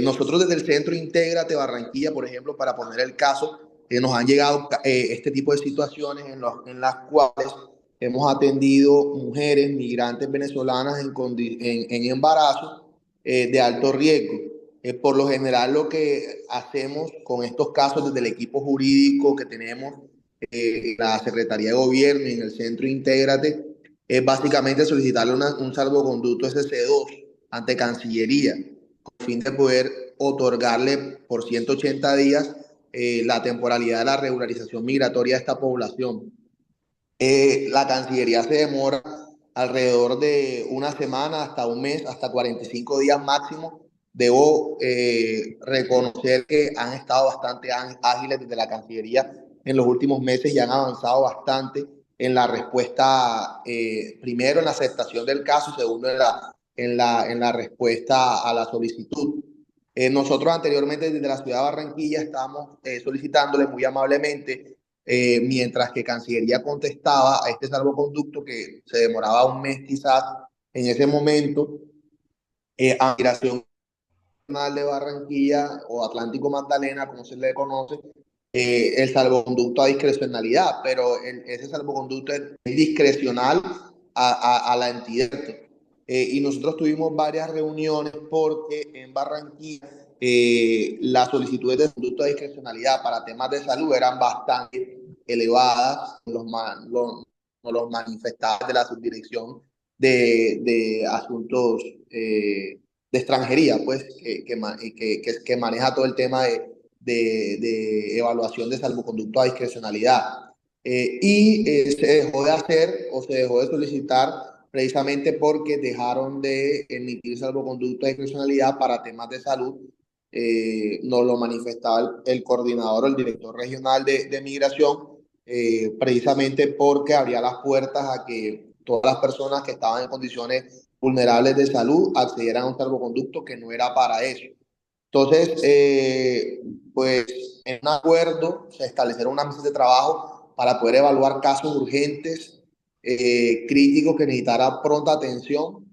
nosotros desde el Centro Intégrate Barranquilla, por ejemplo, para poner el caso, nos han llegado este tipo de situaciones en las cuales hemos atendido mujeres migrantes venezolanas en embarazo de alto riesgo. Por lo general, lo que hacemos con estos casos desde el equipo jurídico que tenemos en la Secretaría de Gobierno y en el Centro Intégrate es básicamente solicitarle un salvoconducto SC2 ante Cancillería, con fin de poder otorgarle por 180 días la temporalidad de la regularización migratoria de esta población. La Cancillería se demora alrededor de una semana hasta un mes, hasta 45 días máximo. Debo reconocer que han estado bastante ágiles desde la Cancillería en los últimos meses y han avanzado bastante en la respuesta, primero en la aceptación del caso y segundo en la respuesta a la solicitud. Nosotros anteriormente desde la ciudad de Barranquilla estábamos solicitándole muy amablemente mientras que Cancillería contestaba a este salvoconducto que se demoraba un mes quizás en ese momento, a Migración Nacional de Barranquilla o Atlántico Magdalena, como se le conoce, el salvoconducto a discrecionalidad, pero ese salvoconducto es discrecional a la entidad. Y nosotros tuvimos varias reuniones porque en Barranquilla las solicitudes de conducto de discrecionalidad para temas de salud eran bastante elevadas, los manifestados de la subdirección de asuntos de extranjería, pues, que maneja todo el tema de evaluación de salvoconducto a discrecionalidad. Se dejó de hacer o se dejó de solicitar precisamente porque dejaron de emitir salvoconducto de discrecionalidad para temas de salud. Nos lo manifestaba el coordinador, el director regional de migración, precisamente porque abría las puertas a que todas las personas que estaban en condiciones vulnerables de salud accedieran a un salvoconducto que no era para eso. Entonces, pues en un acuerdo se establecieron unas mesas de trabajo para poder evaluar casos urgentes, críticos que necesitaran pronta atención,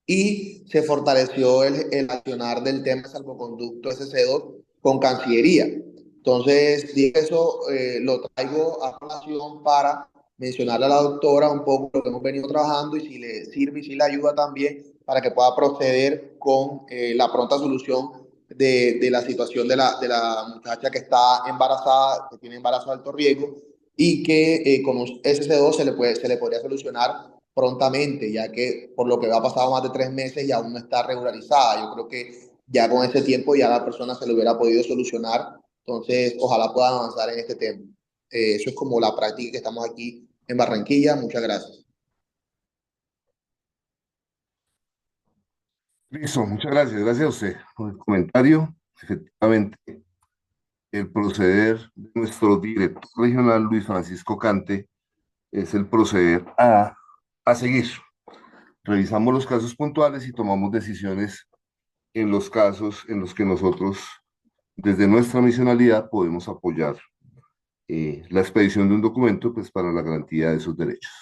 y se fortaleció el accionar del tema de salvoconducto SC2 con Cancillería. Entonces, digo eso, lo traigo a colación para mencionarle a la doctora un poco lo que hemos venido trabajando y si le sirve y si le ayuda también para que pueda proceder con la pronta solución de la situación de la muchacha que está embarazada, que tiene embarazo de alto riesgo y que con un SC2 se le podría solucionar prontamente, ya que por lo que ha pasado más de 3 meses y aún no está regularizada. Yo creo que ya con ese tiempo ya la persona se le hubiera podido solucionar. Entonces, ojalá puedan avanzar en este tema. Eso es como la práctica que estamos aquí en Barranquilla. Muchas gracias.
Listo, muchas gracias. Gracias a usted por el comentario. Efectivamente, el proceder de nuestro director regional, Luis Francisco Cante, es el proceder a seguir. Revisamos los casos puntuales y tomamos decisiones en los casos en los que nosotros, desde nuestra misionalidad, podemos apoyar la expedición de un documento pues, para la garantía de sus derechos.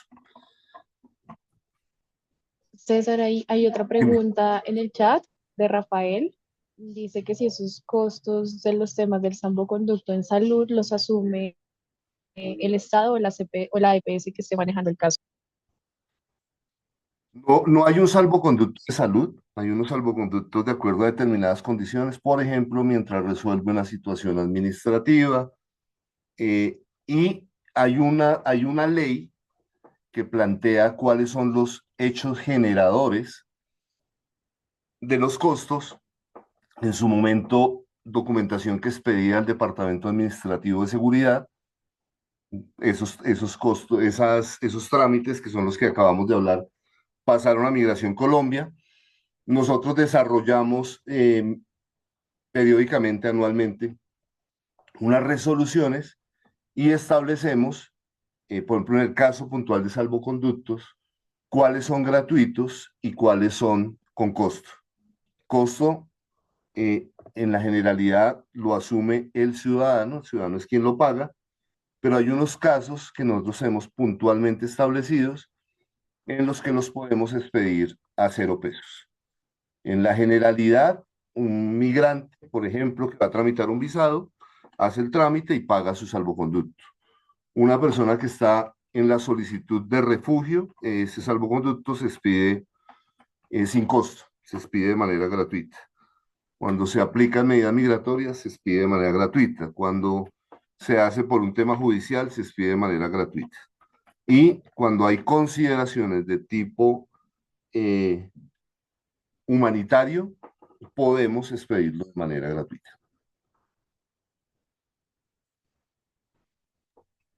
César, hay otra pregunta en el chat de Rafael. Dice que si esos costos de los temas del salvoconducto en salud los asume el Estado o la CP, o la EPS que esté manejando el caso.
No, no hay un salvoconducto de salud, hay unos salvoconductos de acuerdo a determinadas condiciones, por ejemplo, mientras resuelve una situación administrativa, y hay una ley que plantea cuáles son los hechos generadores de los costos. En su momento, documentación que expedía al Departamento Administrativo de Seguridad, esos costos, esos trámites que son los que acabamos de hablar, pasaron a Migración Colombia. Nosotros desarrollamos periódicamente, anualmente, unas resoluciones y establecemos, por ejemplo, en el caso puntual de salvoconductos, cuáles son gratuitos y cuáles son con costo. Costo, en la generalidad, lo asume el ciudadano es quien lo paga, pero hay unos casos que nosotros hemos puntualmente establecidos en los que los podemos expedir a 0 pesos. En la generalidad, un migrante, por ejemplo, que va a tramitar un visado, hace el trámite y paga su salvoconducto. Una persona que está en la solicitud de refugio, ese salvoconducto se expide sin costo, se expide de manera gratuita. Cuando se aplican medidas migratorias, se expide de manera gratuita. Cuando se hace por un tema judicial, se expide de manera gratuita. Y cuando hay consideraciones de tipo humanitario, podemos expedirlo de manera gratuita.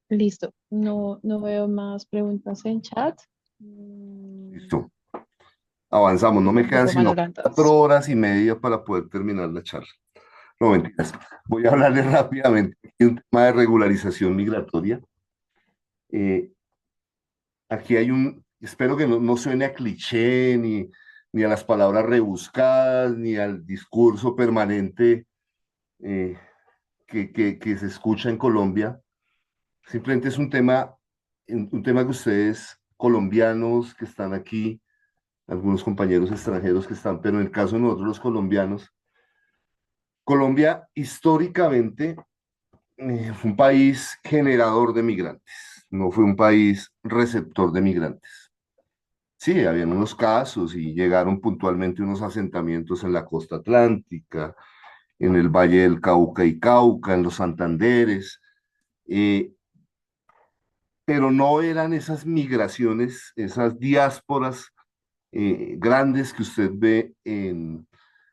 Listo. No veo más preguntas en chat.
Listo. Avanzamos. No me quedan sino 4 horas y media para poder terminar la charla. No, mentiras. Voy a hablarles rápidamente de un tema de regularización migratoria. Aquí hay espero que no suene a cliché, ni a las palabras rebuscadas, ni al discurso permanente que se escucha en Colombia. Simplemente es un tema que ustedes, colombianos que están aquí, algunos compañeros extranjeros que están, pero en el caso de nosotros los colombianos, Colombia históricamente fue un país generador de migrantes, no fue un país receptor de migrantes. Sí, habían unos casos y llegaron puntualmente unos asentamientos en la costa atlántica, en el Valle del Cauca y Cauca, en los Santanderes, pero no eran esas migraciones, esas diásporas grandes que usted ve en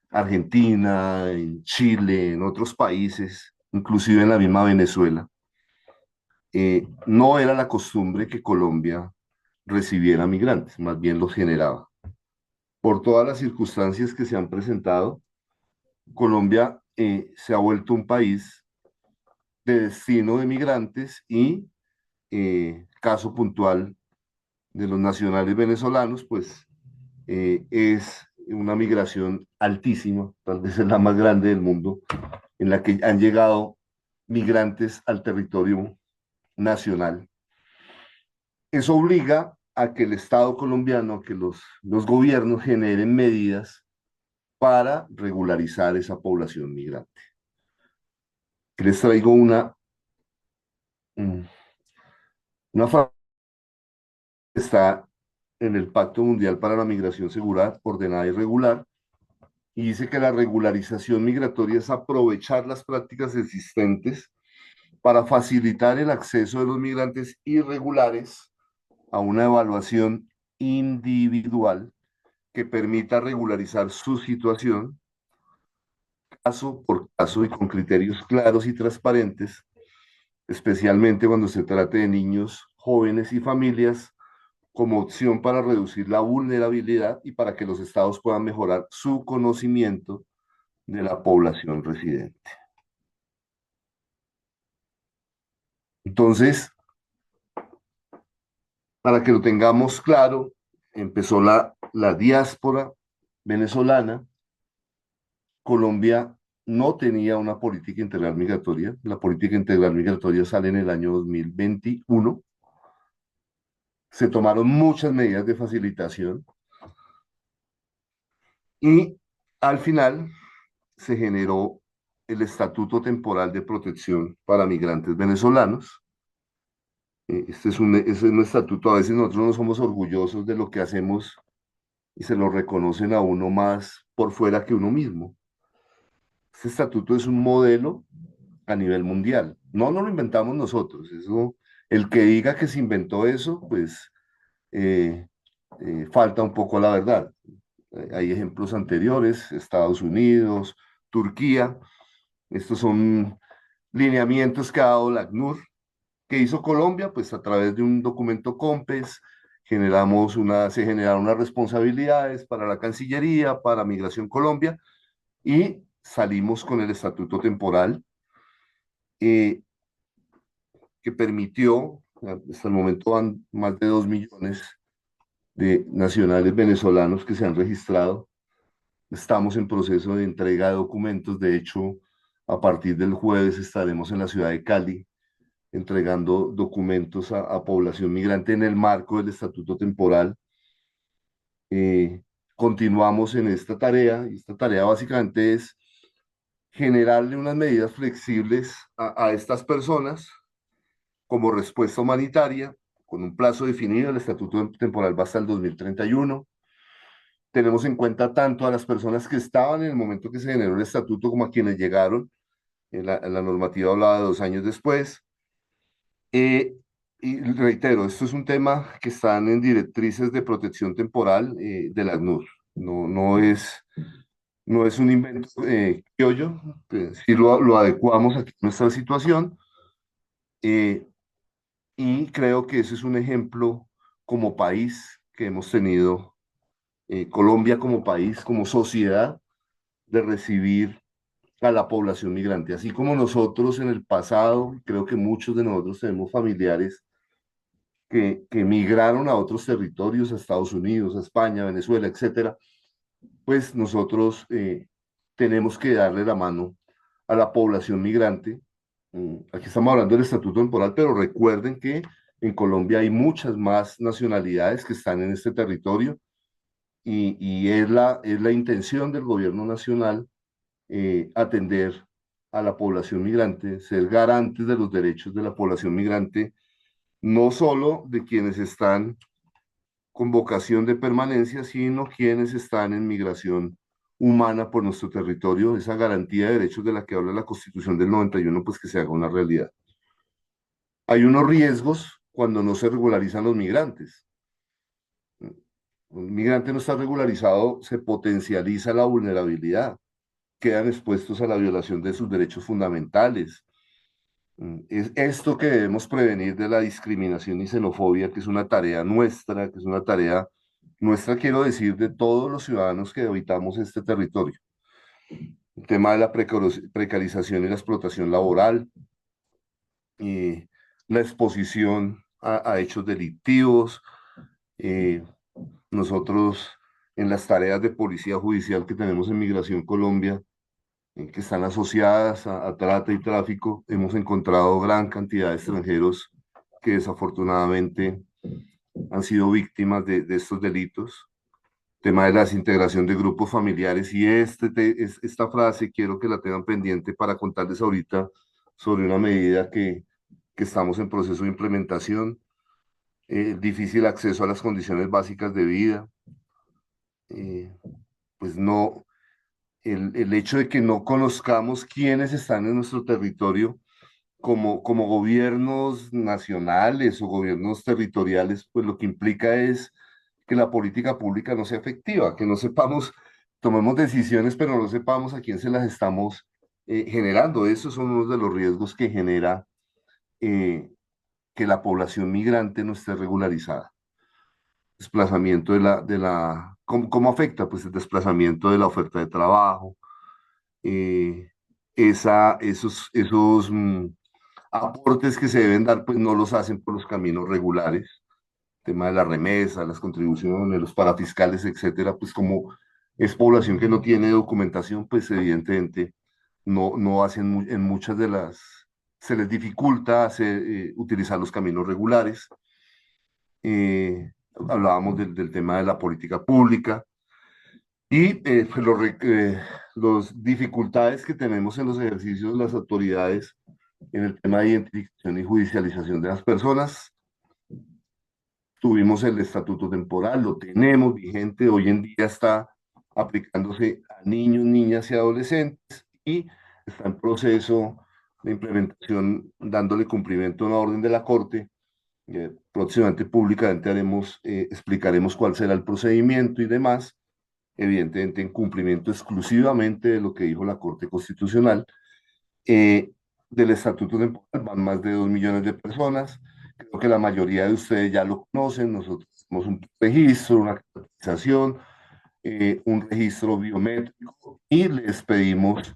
Argentina, en Chile, en otros países, inclusive en la misma Venezuela. No era la costumbre que Colombia recibiera migrantes, más bien los generaba. Por todas las circunstancias que se han presentado, Colombia se ha vuelto un país de destino de migrantes y caso puntual de los nacionales venezolanos, pues es una migración altísima, tal vez es la más grande del mundo, en la que han llegado migrantes al territorio nacional. Eso obliga a que el Estado colombiano, que los gobiernos generen medidas para regularizar esa población migrante. Les traigo una frase que está en el Pacto Mundial para la Migración Segura, Ordenada y Regular, y dice que la regularización migratoria es aprovechar las prácticas existentes para facilitar el acceso de los migrantes irregulares a una evaluación individual que permita regularizar su situación caso por caso y con criterios claros y transparentes, especialmente cuando se trate de niños, jóvenes y familias, como opción para reducir la vulnerabilidad y para que los estados puedan mejorar su conocimiento de la población residente. Entonces, para que lo tengamos claro, empezó la diáspora venezolana. Colombia no tenía una política integral migratoria. La política integral migratoria sale en el año 2021. Se tomaron muchas medidas de facilitación y al final se generó el Estatuto Temporal de Protección para Migrantes Venezolanos. Este es un estatuto, a veces nosotros no somos orgullosos de lo que hacemos y se lo reconocen a uno más por fuera que uno mismo. Este estatuto es un modelo a nivel mundial. No lo inventamos nosotros. Eso, el que diga que se inventó eso, pues falta un poco a la verdad. Hay ejemplos anteriores, Estados Unidos, Turquía. Estos son lineamientos que ha dado la ACNUR. ¿Qué hizo Colombia? Pues a través de un documento COMPES se generaron unas responsabilidades para la Cancillería, para Migración Colombia, y salimos con el estatuto temporal que permitió, hasta el momento van más de 2 millones de nacionales venezolanos que se han registrado. Estamos en proceso de entrega de documentos. De hecho, a partir del jueves estaremos en la ciudad de Cali entregando documentos a población migrante en el marco del estatuto temporal. Continuamos en esta tarea, y esta tarea básicamente es generarle unas medidas flexibles a estas personas como respuesta humanitaria, con un plazo definido. El estatuto temporal va hasta el 2031. Tenemos en cuenta tanto a las personas que estaban en el momento que se generó el estatuto como a quienes llegaron. En la normativa hablaba de 2 años después. Y reitero, esto es un tema que están en directrices de protección temporal de la ACNUR. No es un invento criollo, sí lo adecuamos aquí a nuestra situación. Y creo que ese es un ejemplo como país que hemos tenido, Colombia como país, como sociedad, de recibir a la población migrante. Así como nosotros en el pasado, creo que muchos de nosotros tenemos familiares que migraron a otros territorios, a Estados Unidos, a España, a Venezuela, etcétera, pues nosotros tenemos que darle la mano a la población migrante. Aquí estamos hablando del estatuto temporal, pero recuerden que en Colombia hay muchas más nacionalidades que están en este territorio y es la intención del gobierno nacional atender a la población migrante, ser garantes de los derechos de la población migrante, no solo de quienes están con vocación de permanencia, sino quienes están en migración humana por nuestro territorio, esa garantía de derechos de la que habla la Constitución del 91, pues que se haga una realidad. Hay unos riesgos cuando no se regularizan los migrantes. Un migrante no está regularizado, se potencializa la vulnerabilidad, quedan expuestos a la violación de sus derechos fundamentales. Es esto que debemos prevenir de la discriminación y xenofobia, que es una tarea nuestra, que es una tarea nuestra, quiero decir, de todos los ciudadanos que habitamos este territorio. El tema de la precarización y la explotación laboral, y la exposición a hechos delictivos. Nosotros en las tareas de policía judicial que tenemos en Migración Colombia, que están asociadas a trata y tráfico, hemos encontrado gran cantidad de extranjeros que desafortunadamente han sido víctimas de estos delitos. Tema de la desintegración de grupos familiares y esta frase quiero que la tengan pendiente para contarles ahorita sobre una medida que estamos en proceso de implementación. Difícil acceso a las condiciones básicas de vida. Pues no, el hecho de que no conozcamos quiénes están en nuestro territorio como gobiernos nacionales o gobiernos territoriales, pues lo que implica es que la política pública no sea efectiva, que no sepamos, tomemos decisiones, pero no sepamos a quién se las estamos generando. Esos son uno de los riesgos que genera que la población migrante no esté regularizada. Desplazamiento ¿cómo afecta? Pues el desplazamiento de la oferta de trabajo, eh, esos aportes que se deben dar, pues no los hacen por los caminos regulares, tema de la remesa, las contribuciones, los parafiscales, etcétera, pues como es población que no tiene documentación, pues evidentemente no hacen en muchas de se les dificulta utilizar los caminos regulares. Hablábamos del tema de la política pública y pues los dificultades que tenemos en los ejercicios de las autoridades en el tema de identificación y judicialización de las personas. Tuvimos el estatuto temporal, lo tenemos vigente, hoy en día está aplicándose a niños, niñas y adolescentes y está en proceso de implementación, dándole cumplimiento a una orden de la Corte. Próximamente públicamente explicaremos cuál será el procedimiento y demás, evidentemente en cumplimiento exclusivamente de lo que dijo la Corte Constitucional. Del estatuto temporal van más de 2 millones de personas. Creo que la mayoría de ustedes ya lo conocen. Nosotros tenemos un registro, una caracterización, un registro biométrico y les pedimos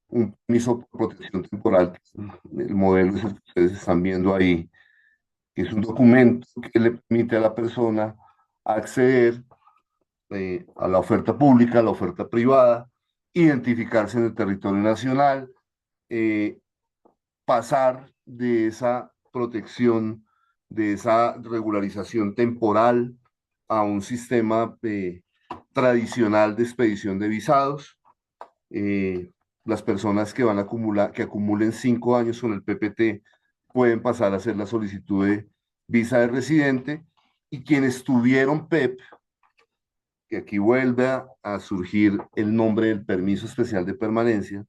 un permiso por protección temporal. El modelo es el que ustedes están viendo ahí, que es un documento que le permite a la persona acceder a la oferta pública, a la oferta privada, identificarse en el territorio nacional, pasar de esa protección, de esa regularización temporal a un sistema tradicional de expedición de visados. Las personas que que acumulen 5 años con el PPT pueden pasar a hacer la solicitud de visa de residente y quienes tuvieron PEP, que aquí vuelve a surgir el nombre del permiso especial de permanencia,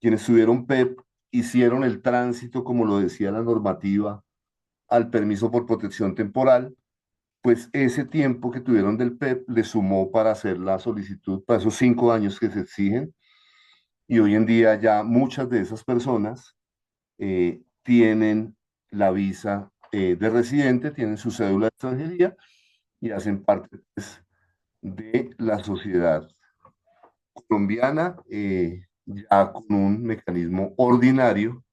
quienes tuvieron PEP hicieron el tránsito, como lo decía la normativa, al permiso por protección temporal, pues ese tiempo que tuvieron del PEP le sumó para hacer la solicitud para esos 5 años que se exigen, y hoy en día ya muchas de esas personas tienen la visa de residente, tienen su cédula de extranjería y hacen parte pues, de la sociedad colombiana, ya con un mecanismo ordinario,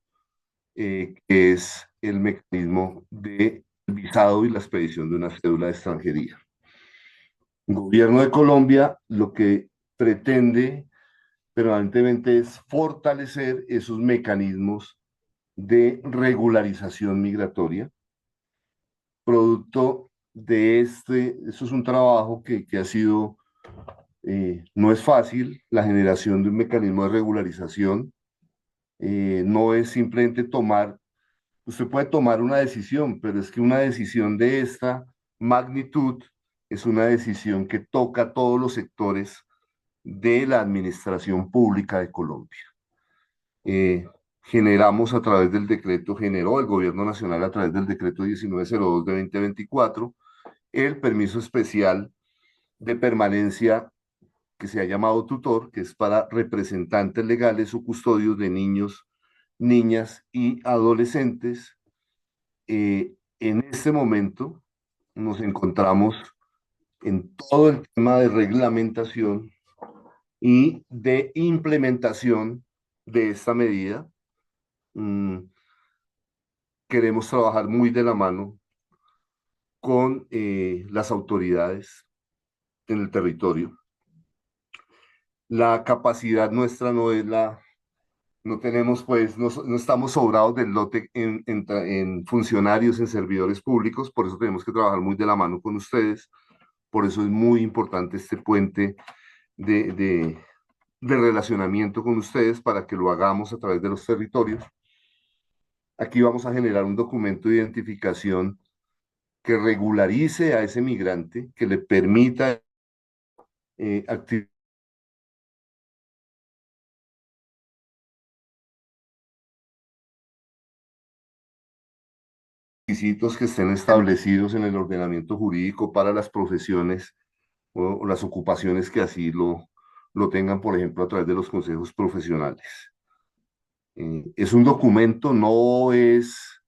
que es el mecanismo de visado y la expedición de una cédula de extranjería. El gobierno de Colombia lo que pretende permanentemente es fortalecer esos mecanismos de regularización migratoria, producto de eso es un trabajo que ha sido, no es fácil, la generación de un mecanismo de regularización, no es simplemente usted puede tomar una decisión, pero es que una decisión de esta magnitud es una decisión que toca a todos los sectores de la administración pública de Colombia. Generamos a través del decreto, generó el gobierno nacional a través del decreto 1902 de 2024, el permiso especial de permanencia que se ha llamado tutor, que es para representantes legales o custodios de niños, niñas y adolescentes. En este momento nos encontramos en todo el tema de reglamentación y de implementación de esta medida. queremos trabajar muy de la mano con las autoridades en el territorio. La capacidad nuestra no es no tenemos pues, no estamos sobrados del lote en funcionarios, en servidores públicos, por eso tenemos que trabajar muy de la mano con ustedes, por eso es muy importante este puente de, de, de relacionamiento con ustedes para que lo hagamos a través de los territorios. Aquí vamos a generar un documento de identificación que regularice a ese migrante, que le permita activar requisitos que estén establecidos en el ordenamiento jurídico para las profesiones o las ocupaciones que así lo tengan, por ejemplo, a través de los consejos profesionales. Es un documento, no es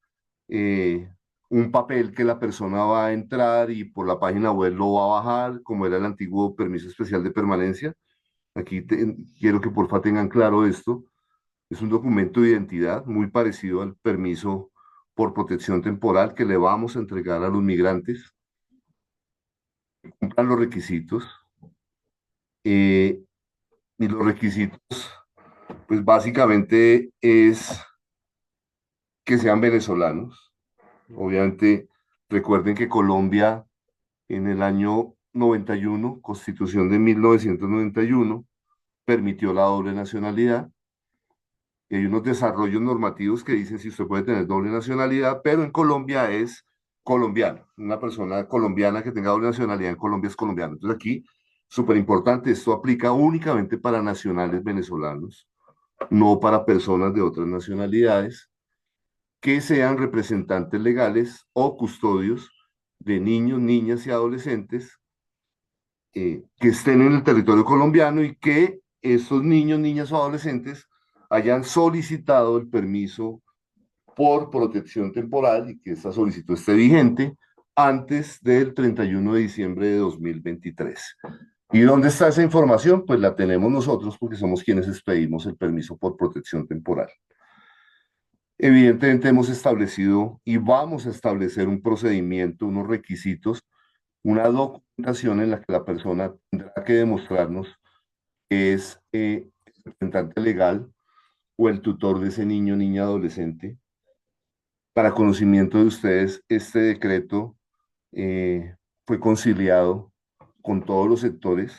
eh, un papel que la persona va a entrar y por la página web lo va a bajar, como era el antiguo permiso especial de permanencia. Aquí quiero que porfa tengan claro esto. Es un documento de identidad muy parecido al permiso por protección temporal que le vamos a entregar a los migrantes. Cumplan los requisitos. Y los requisitos, pues básicamente es que sean venezolanos. Obviamente, recuerden que Colombia en el año 91, Constitución de 1991, permitió la doble nacionalidad. Y hay unos desarrollos normativos que dicen si usted puede tener doble nacionalidad, pero en Colombia es colombiano. Una persona colombiana que tenga doble nacionalidad en Colombia es colombiano. Entonces aquí, súper importante, esto aplica únicamente para nacionales venezolanos, no para personas de otras nacionalidades que sean representantes legales o custodios de niños, niñas y adolescentes que estén en el territorio colombiano y que esos niños, niñas o adolescentes hayan solicitado el permiso por protección temporal y que esta solicitud esté vigente antes del 31 de diciembre de 2023. ¿Y dónde está esa información? Pues la tenemos nosotros porque somos quienes expedimos el permiso por protección temporal. Evidentemente hemos establecido y vamos a establecer un procedimiento, unos requisitos, una documentación en la que la persona tendrá que demostrarnos que es representante legal o el tutor de ese niño, niña, adolescente. Para conocimiento de ustedes, este decreto fue conciliado con todos los sectores,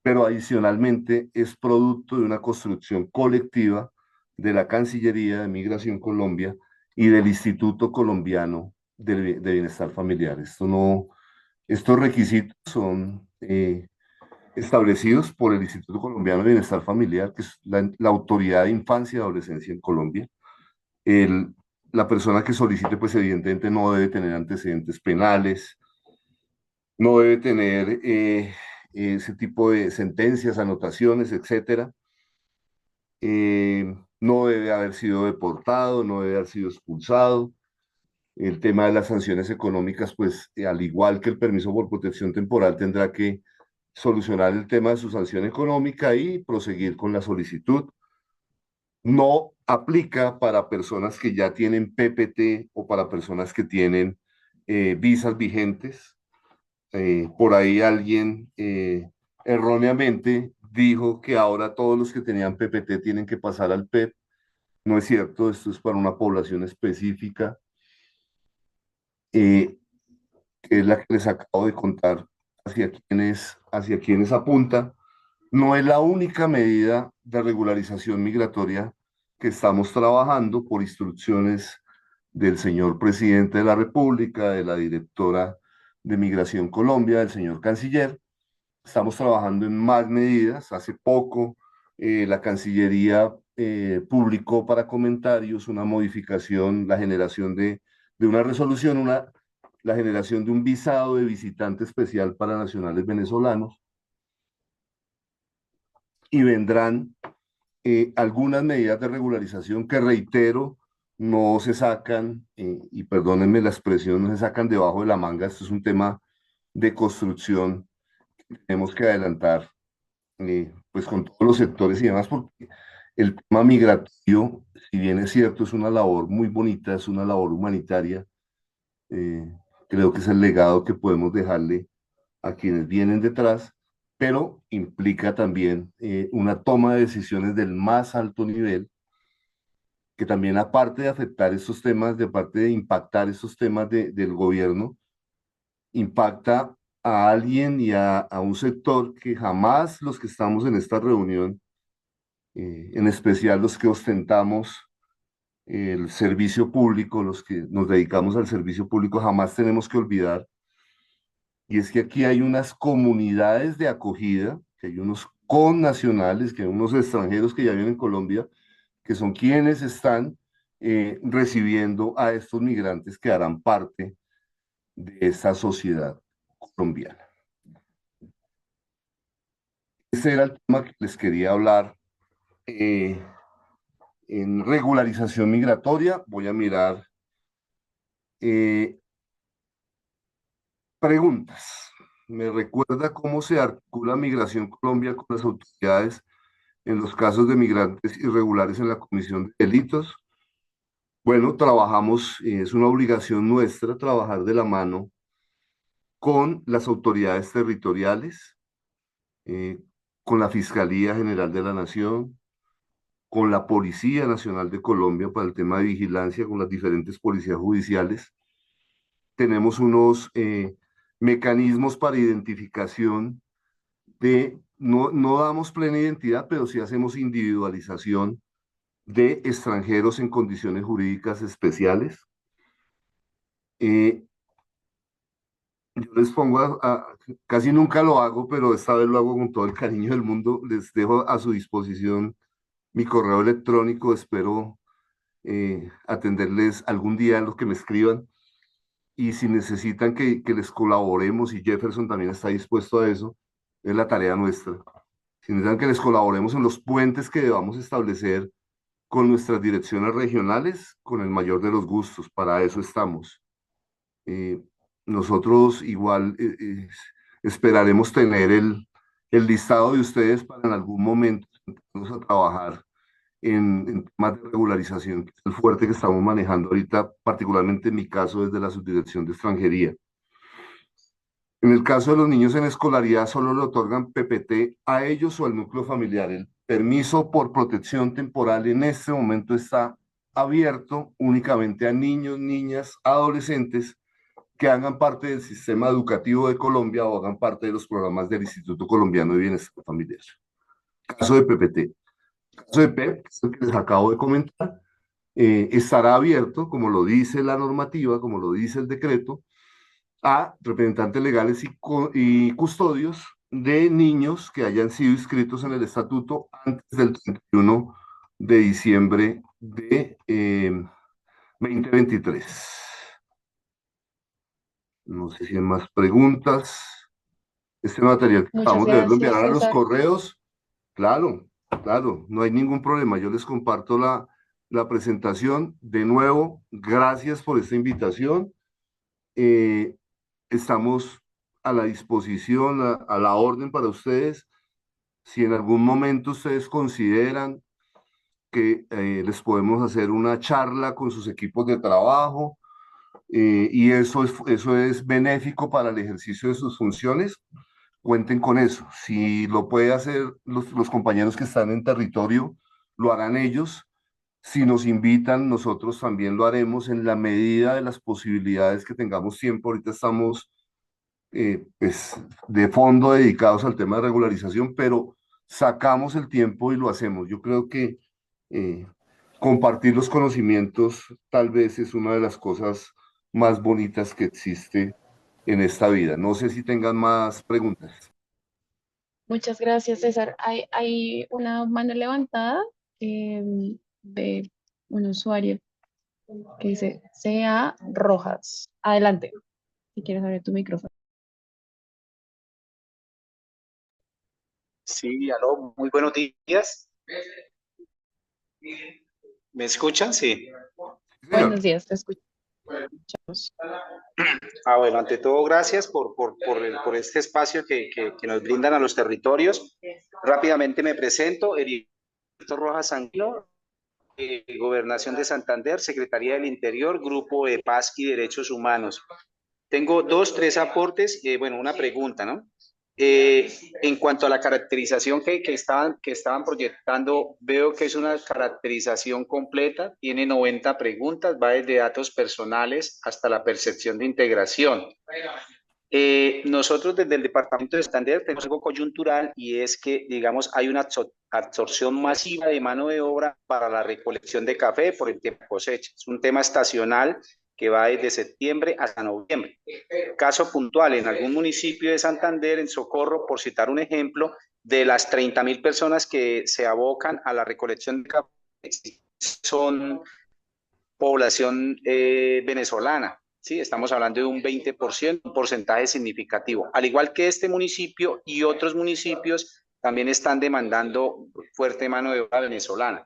pero adicionalmente es producto de una construcción colectiva de la Cancillería de Migración Colombia y del Instituto Colombiano de Bienestar Familiar. Estos requisitos son establecidos por el Instituto Colombiano de Bienestar Familiar, que es la autoridad de infancia y adolescencia en Colombia. La persona que solicite, pues evidentemente no debe tener antecedentes penales, no debe tener ese tipo de sentencias, anotaciones, etcétera. No debe haber sido deportado, no debe haber sido expulsado. El tema de las sanciones económicas, pues al igual que el permiso por protección temporal, tendrá que solucionar el tema de su sanción económica y proseguir con la solicitud. No aplica para personas que ya tienen PPT o para personas que tienen visas vigentes. Por ahí alguien erróneamente dijo que ahora todos los que tenían PPT tienen que pasar al PEP. No es cierto, esto es para una población específica, que es la que les acabo de contar hacia quienes apunta. No es la única medida de regularización migratoria que estamos trabajando por instrucciones del señor presidente de la República, de la directora de Migración Colombia, del señor canciller. Estamos trabajando en más medidas. Hace poco la Cancillería publicó para comentarios una modificación, la generación de una resolución, la generación de un visado de visitante especial para nacionales venezolanos. Y vendrán algunas medidas de regularización que, reitero, no se sacan, y perdónenme la expresión, no se sacan debajo de la manga. Esto es un tema de construcción que tenemos que adelantar, pues con todos los sectores y demás, porque El tema migratorio, si bien es cierto, es una labor muy bonita, es una labor humanitaria, eh, creo que es el legado que podemos dejarle a quienes vienen detrás, pero implica también una toma de decisiones del más alto nivel, que también aparte de afectar estos temas, de parte de impactar estos temas del gobierno, impacta a alguien y a un sector que jamás los que estamos en esta reunión, en especial los que ostentamos el servicio público, los que nos dedicamos al servicio público, jamás tenemos que olvidar. Y es que aquí hay unas comunidades de acogida, que hay unos connacionales, que hay unos extranjeros que ya viven en Colombia, que son quienes están recibiendo a estos migrantes que harán parte de esta sociedad colombiana. Ese era el tema que les quería hablar. En regularización migratoria, voy a mirar preguntas. ¿Me recuerda cómo se articula Migración Colombia con las autoridades en los casos de migrantes irregulares en la comisión de delitos? Bueno, trabajamos, es una obligación nuestra trabajar de la mano con las autoridades territoriales, eh, con la Fiscalía General de la Nación, con la Policía Nacional de Colombia para el tema de vigilancia, con las diferentes policías judiciales. Tenemos unos mecanismos para identificación no damos plena identidad, pero sí hacemos individualización de extranjeros en condiciones jurídicas especiales. Eh, yo les pongo casi nunca lo hago, pero esta vez lo hago con todo el cariño del mundo. Les dejo a su disposición mi correo electrónico. Espero atenderles algún día en los que me escriban. Y si necesitan que les colaboremos, y Jefferson también está dispuesto a eso, es la tarea nuestra. Si necesitan que les colaboremos en los puentes que debamos establecer con nuestras direcciones regionales, con el mayor de los gustos, para eso estamos. Eh, Nosotros igual esperaremos tener el listado de ustedes para en algún momento empezarnos a trabajar en temas de regularización, que es el fuerte que estamos manejando ahorita, particularmente en mi caso desde la Subdirección de Extranjería. En el caso de los niños en escolaridad, solo le otorgan PPT a ellos o al núcleo familiar. El permiso por protección temporal en este momento está abierto únicamente a niños, niñas, adolescentes que hagan parte del sistema educativo de Colombia o hagan parte de los programas del Instituto Colombiano de Bienestar Familiar. Caso de PPT. Caso de PEP, que es el que les acabo de comentar, estará abierto, como lo dice la normativa, como lo dice el decreto, a representantes legales y custodios de niños que hayan sido inscritos en el estatuto antes del 31 de diciembre de 2023. No sé si hay más preguntas. Este material que
Muchas
acabamos de ver lo
gracias,
enviarán a los
César.
correos. Claro, claro, no hay ningún problema. Yo les comparto la presentación. De nuevo, gracias por esta invitación. Estamos a la disposición, a la orden para ustedes. Si en algún momento ustedes consideran que les podemos hacer una charla con sus equipos de trabajo y eso es benéfico para el ejercicio de sus funciones, cuenten con eso. Si lo puede hacer los compañeros que están en territorio, lo harán ellos. Si nos invitan, nosotros también lo haremos en la medida de las posibilidades que tengamos tiempo. Ahorita estamos pues, de fondo dedicados al tema de regularización, pero sacamos el tiempo y lo hacemos. Yo creo que eh, compartir los conocimientos tal vez es una de las cosas más bonitas que existe en esta vida. No sé si tengan más preguntas.
Muchas gracias, César. Hay una mano levantada de un usuario que dice CA Rojas. Adelante, si quieres abrir tu micrófono.
Sí, aló, muy buenos días. ¿Me escuchan? Sí.
Buenos
Señor.
días, te escuchamos.
Bueno, ante todo, gracias por este espacio que nos brindan a los territorios. Rápidamente me presento, Heriberto Rojas Sanguino, Gobernación de Santander, Secretaría del Interior, Grupo de Paz y Derechos Humanos. Tengo tres aportes, bueno, una pregunta, ¿no? En cuanto a la caracterización que estaban proyectando, veo que es una caracterización completa, tiene 90 preguntas, va desde datos personales hasta la percepción de integración. Nosotros desde el Departamento de Santander tenemos algo coyuntural y es que, digamos, hay una absorción masiva de mano de obra para la recolección de café por el tiempo de cosecha. Es un tema estacional que va desde septiembre hasta noviembre. Caso puntual, en algún municipio de Santander, en Socorro, por citar un ejemplo, de las 30.000 personas que se abocan a la recolección de café, son población venezolana. Sí, estamos hablando de un 20%, un porcentaje significativo. Al igual que este municipio y otros municipios también están demandando fuerte mano de obra venezolana.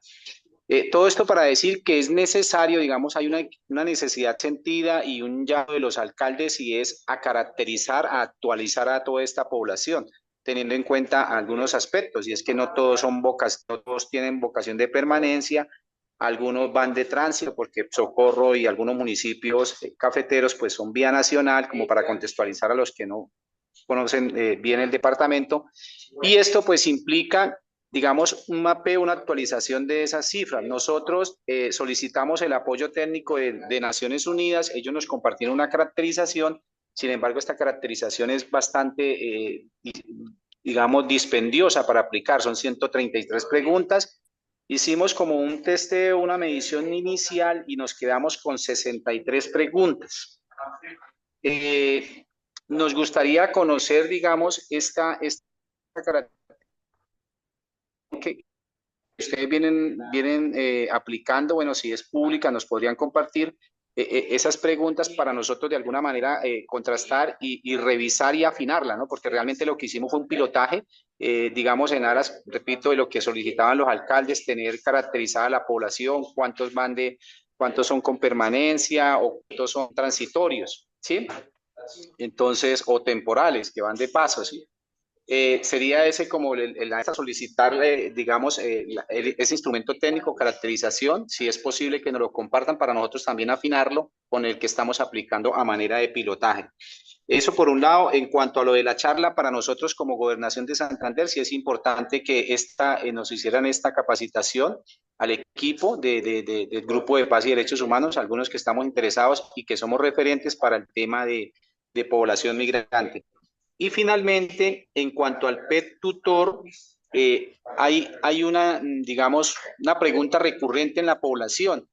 Todo esto para decir que es necesario, digamos, hay una necesidad sentida y un llamado de los alcaldes y es a caracterizar, a actualizar a toda esta población, teniendo en cuenta algunos aspectos, y es que no todos tienen vocación de permanencia. Algunos van de tránsito porque Socorro y algunos municipios cafeteros pues son vía nacional, como para contextualizar a los que no conocen bien el departamento. Y esto pues implica, digamos, un mapeo, una actualización de esas cifras. Nosotros solicitamos el apoyo técnico de Naciones Unidas, ellos nos compartieron una caracterización, sin embargo esta caracterización es bastante, digamos, dispendiosa para aplicar, son 133 preguntas. Hicimos como un testeo, una medición inicial y nos quedamos con 63 preguntas. Nos gustaría conocer, digamos, esta característica que ustedes vienen aplicando. Bueno, si es pública, nos podrían compartir esas preguntas para nosotros de alguna manera contrastar y revisar y afinarla, ¿no? Porque realmente lo que hicimos fue un pilotaje, digamos, en aras, repito, de lo que solicitaban los alcaldes, tener caracterizada la población, cuántos son con permanencia o cuántos son transitorios, ¿sí? Entonces, o temporales, que van de paso, ¿sí? Sería ese como solicitarle, digamos, ese instrumento técnico, caracterización, si es posible que nos lo compartan para nosotros también afinarlo con el que estamos aplicando a manera de pilotaje. Eso por un lado. En cuanto a lo de la charla, para nosotros como Gobernación de Santander, sí es importante que nos hicieran esta capacitación al equipo del Grupo de Paz y Derechos Humanos, algunos que estamos interesados y que somos referentes para el tema de población migrante. Y finalmente, en cuanto al PET tutor, hay una, digamos, una pregunta recurrente en la población,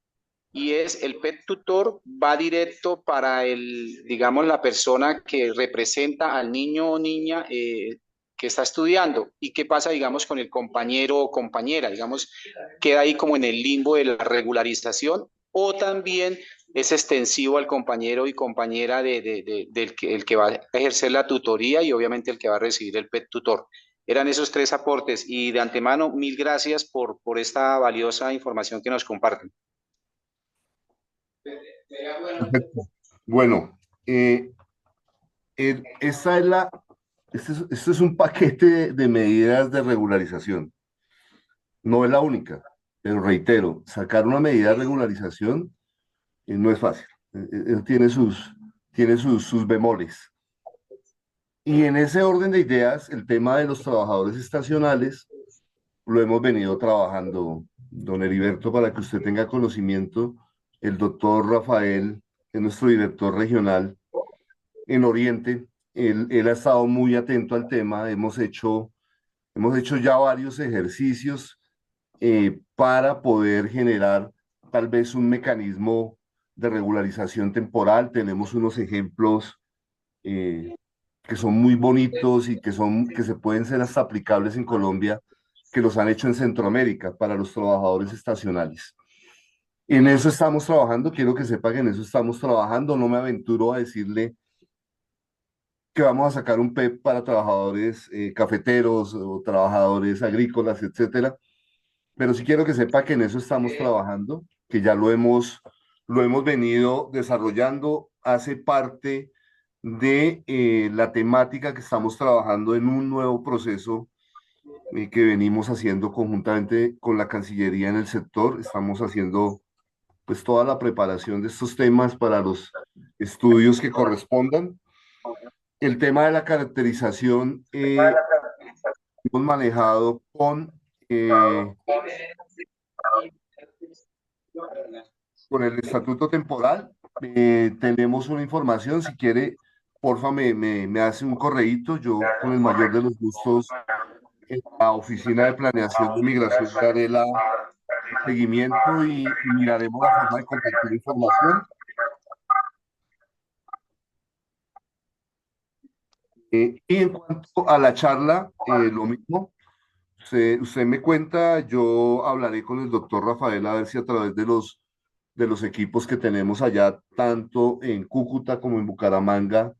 y es: el PET tutor va directo para digamos, la persona que representa al niño o niña que está estudiando. ¿Y qué pasa, digamos, con el compañero o compañera? Digamos, queda ahí como en el limbo de la regularización, o también es extensivo al compañero y compañera el que va a ejercer la tutoría y obviamente el que va a recibir el PET tutor. Eran esos tres aportes, y de antemano, mil gracias por esta valiosa información que nos comparten.
Perfecto. Bueno, este es un paquete de medidas de regularización. No es la única, pero reitero, sacar una medida de regularización no es fácil. Tiene sus bemoles. Y en ese orden de ideas, el tema de los trabajadores estacionales lo hemos venido trabajando, don Heriberto, para que usted tenga conocimiento. El doctor Rafael, que es nuestro director regional en Oriente, él ha estado muy atento al tema. Hemos hecho ya varios ejercicios para poder generar tal vez un mecanismo de regularización temporal. Tenemos unos ejemplos que son muy bonitos y que se pueden ser hasta aplicables en Colombia, que los han hecho en Centroamérica para los trabajadores estacionales. En eso estamos trabajando, quiero que sepa que en eso estamos trabajando. No me aventuro a decirle que vamos a sacar un PEP para trabajadores cafeteros o trabajadores agrícolas, etcétera, pero sí quiero que sepa que en eso estamos trabajando, que ya lo hemos venido desarrollando. Hace parte de la temática que estamos trabajando en un nuevo proceso que venimos haciendo conjuntamente con la Cancillería en el sector. Estamos haciendo pues toda la preparación de estos temas para los estudios que correspondan. El tema de la caracterización hemos manejado con el estatuto temporal. Tenemos una información, si quiere, porfa, me hace un correíto, yo con el mayor de los gustos en la Oficina de Planeación de Migración daré el seguimiento y miraremos la forma de compartir información. Y en cuanto a la charla, lo mismo. Usted me cuenta, yo hablaré con el doctor Rafael a ver si a través de los equipos que tenemos allá, tanto en Cúcuta como en Bucaramanga,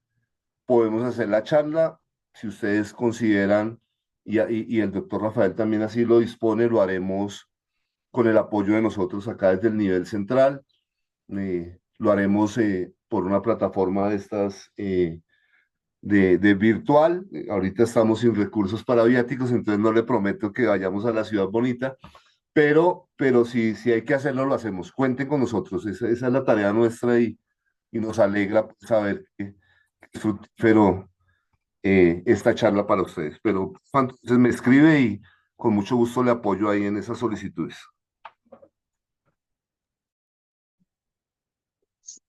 podemos hacer la charla. Si ustedes consideran, y el doctor Rafael también así lo dispone, lo haremos con el apoyo de nosotros acá desde el nivel central. Lo haremos por una plataforma de estas de virtual. Ahorita estamos sin recursos para viáticos, entonces no le prometo que vayamos a la ciudad bonita, pero si hay que hacerlo, lo hacemos. Cuenten con nosotros, esa es la tarea nuestra y nos alegra saber que es fructífero esta charla para ustedes. Pero entonces me escribe y con mucho gusto le apoyo ahí en esas solicitudes.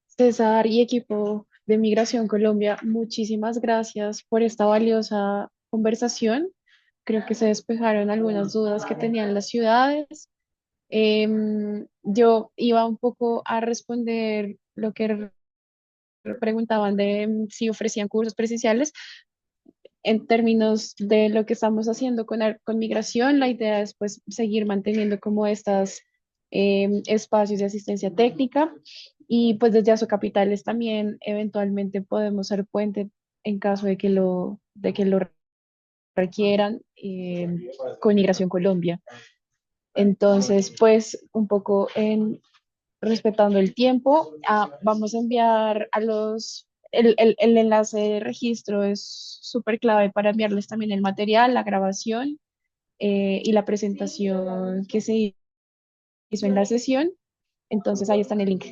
César y equipo de Migración Colombia, muchísimas gracias por esta valiosa conversación. Creo que se despejaron algunas dudas que tenían las ciudades. Yo iba un poco a responder lo que preguntaban de si ofrecían cursos presenciales. En términos de lo que estamos haciendo con migración, la idea es pues seguir manteniendo como estas espacios de asistencia técnica y pues desde Capitales también eventualmente podemos ser puente en caso de que lo requieran con Migración Colombia. Entonces, pues un poco respetando el tiempo, vamos a enviar el enlace de registro es súper clave para enviarles también el material, la grabación y la presentación que se hizo en la sesión. Entonces ahí está en el link.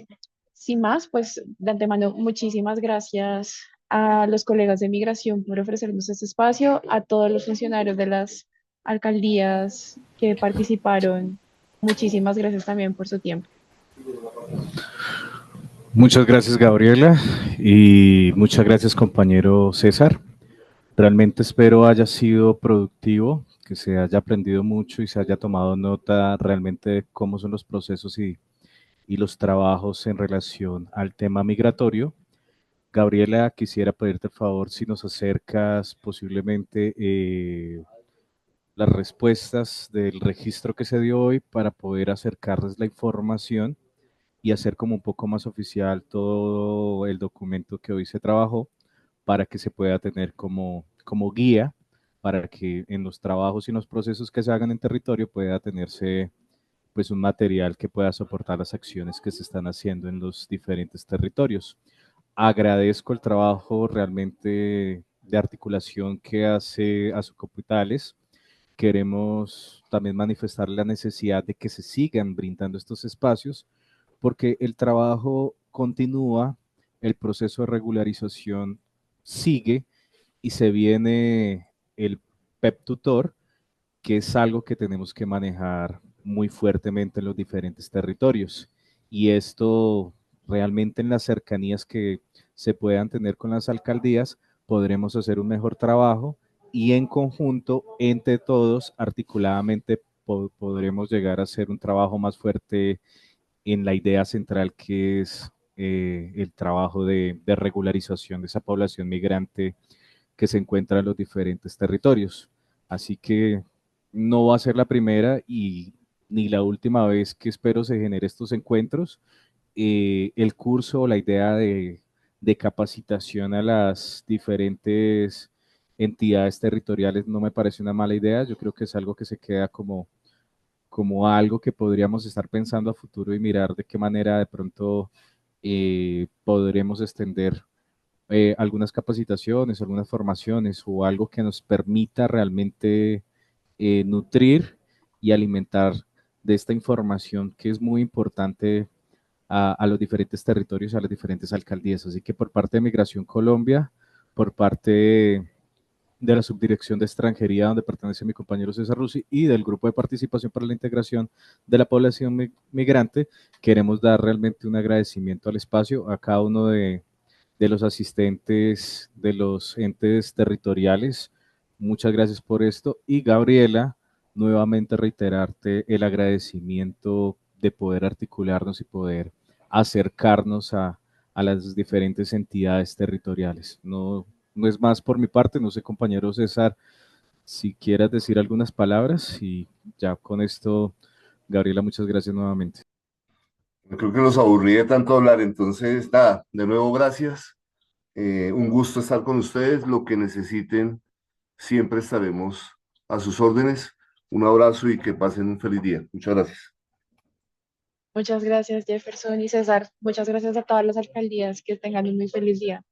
Sin más, pues de antemano, muchísimas gracias a los colegas de Migración por ofrecernos este espacio, a todos los funcionarios de las alcaldías que participaron. Muchísimas gracias también por su tiempo.
Muchas gracias, Gabriela, y muchas gracias, compañero César. Realmente espero haya sido productivo, que se haya aprendido mucho y se haya tomado nota realmente de cómo son los procesos y los trabajos en relación al tema migratorio. Gabriela, quisiera pedirte el favor si nos acercas posiblemente las respuestas del registro que se dio hoy para poder acercarles la información y hacer como un poco más oficial todo el documento que hoy se trabajó para que se pueda tener como guía para que en los trabajos y en los procesos que se hagan en territorio pueda tenerse pues un material que pueda soportar las acciones que se están haciendo en los diferentes territorios. Agradezco el trabajo realmente de articulación que hace Capitales. Queremos también manifestar la necesidad de que se sigan brindando estos espacios porque el trabajo continúa, el proceso de regularización sigue y se viene el PEP tutor, que es algo que tenemos que manejar muy fuertemente en los diferentes territorios. Y esto realmente en las cercanías que se puedan tener con las alcaldías, podremos hacer un mejor trabajo y en conjunto, entre todos, articuladamente, podremos llegar a hacer un trabajo más fuerte en la idea central que es el trabajo de regularización de esa población migrante que se encuentra en los diferentes territorios. Así que no va a ser la primera y ni la última vez que espero se genere estos encuentros. El curso o la idea de capacitación a las diferentes entidades territoriales no me parece una mala idea. Yo creo que es algo que se queda como algo que podríamos estar pensando a futuro y mirar de qué manera de pronto podremos extender algunas capacitaciones, algunas formaciones o algo que nos permita realmente nutrir y alimentar de esta información que es muy importante a los diferentes territorios, a las diferentes alcaldías. Así que por parte de Migración Colombia, por parte de la Subdirección de Extranjería, donde pertenece mi compañero César Rusi, y del Grupo de Participación para la Integración de la Población Migrante, queremos dar realmente un agradecimiento al espacio, a cada uno de los asistentes de los entes territoriales. Muchas gracias por esto. Y Gabriela, nuevamente reiterarte el agradecimiento de poder articularnos y poder acercarnos a las diferentes entidades territoriales. No es más por mi parte, no sé, compañero César, si quieras decir algunas palabras y ya con esto, Gabriela, muchas gracias nuevamente.
Creo que los aburrí de tanto hablar, entonces nada, de nuevo gracias. Un gusto estar con ustedes. Lo que necesiten, siempre estaremos a sus órdenes. Un abrazo y que pasen un feliz día. Muchas gracias.
Muchas gracias, Jefferson y César. Muchas gracias a todas las alcaldías. Que tengan un muy feliz día.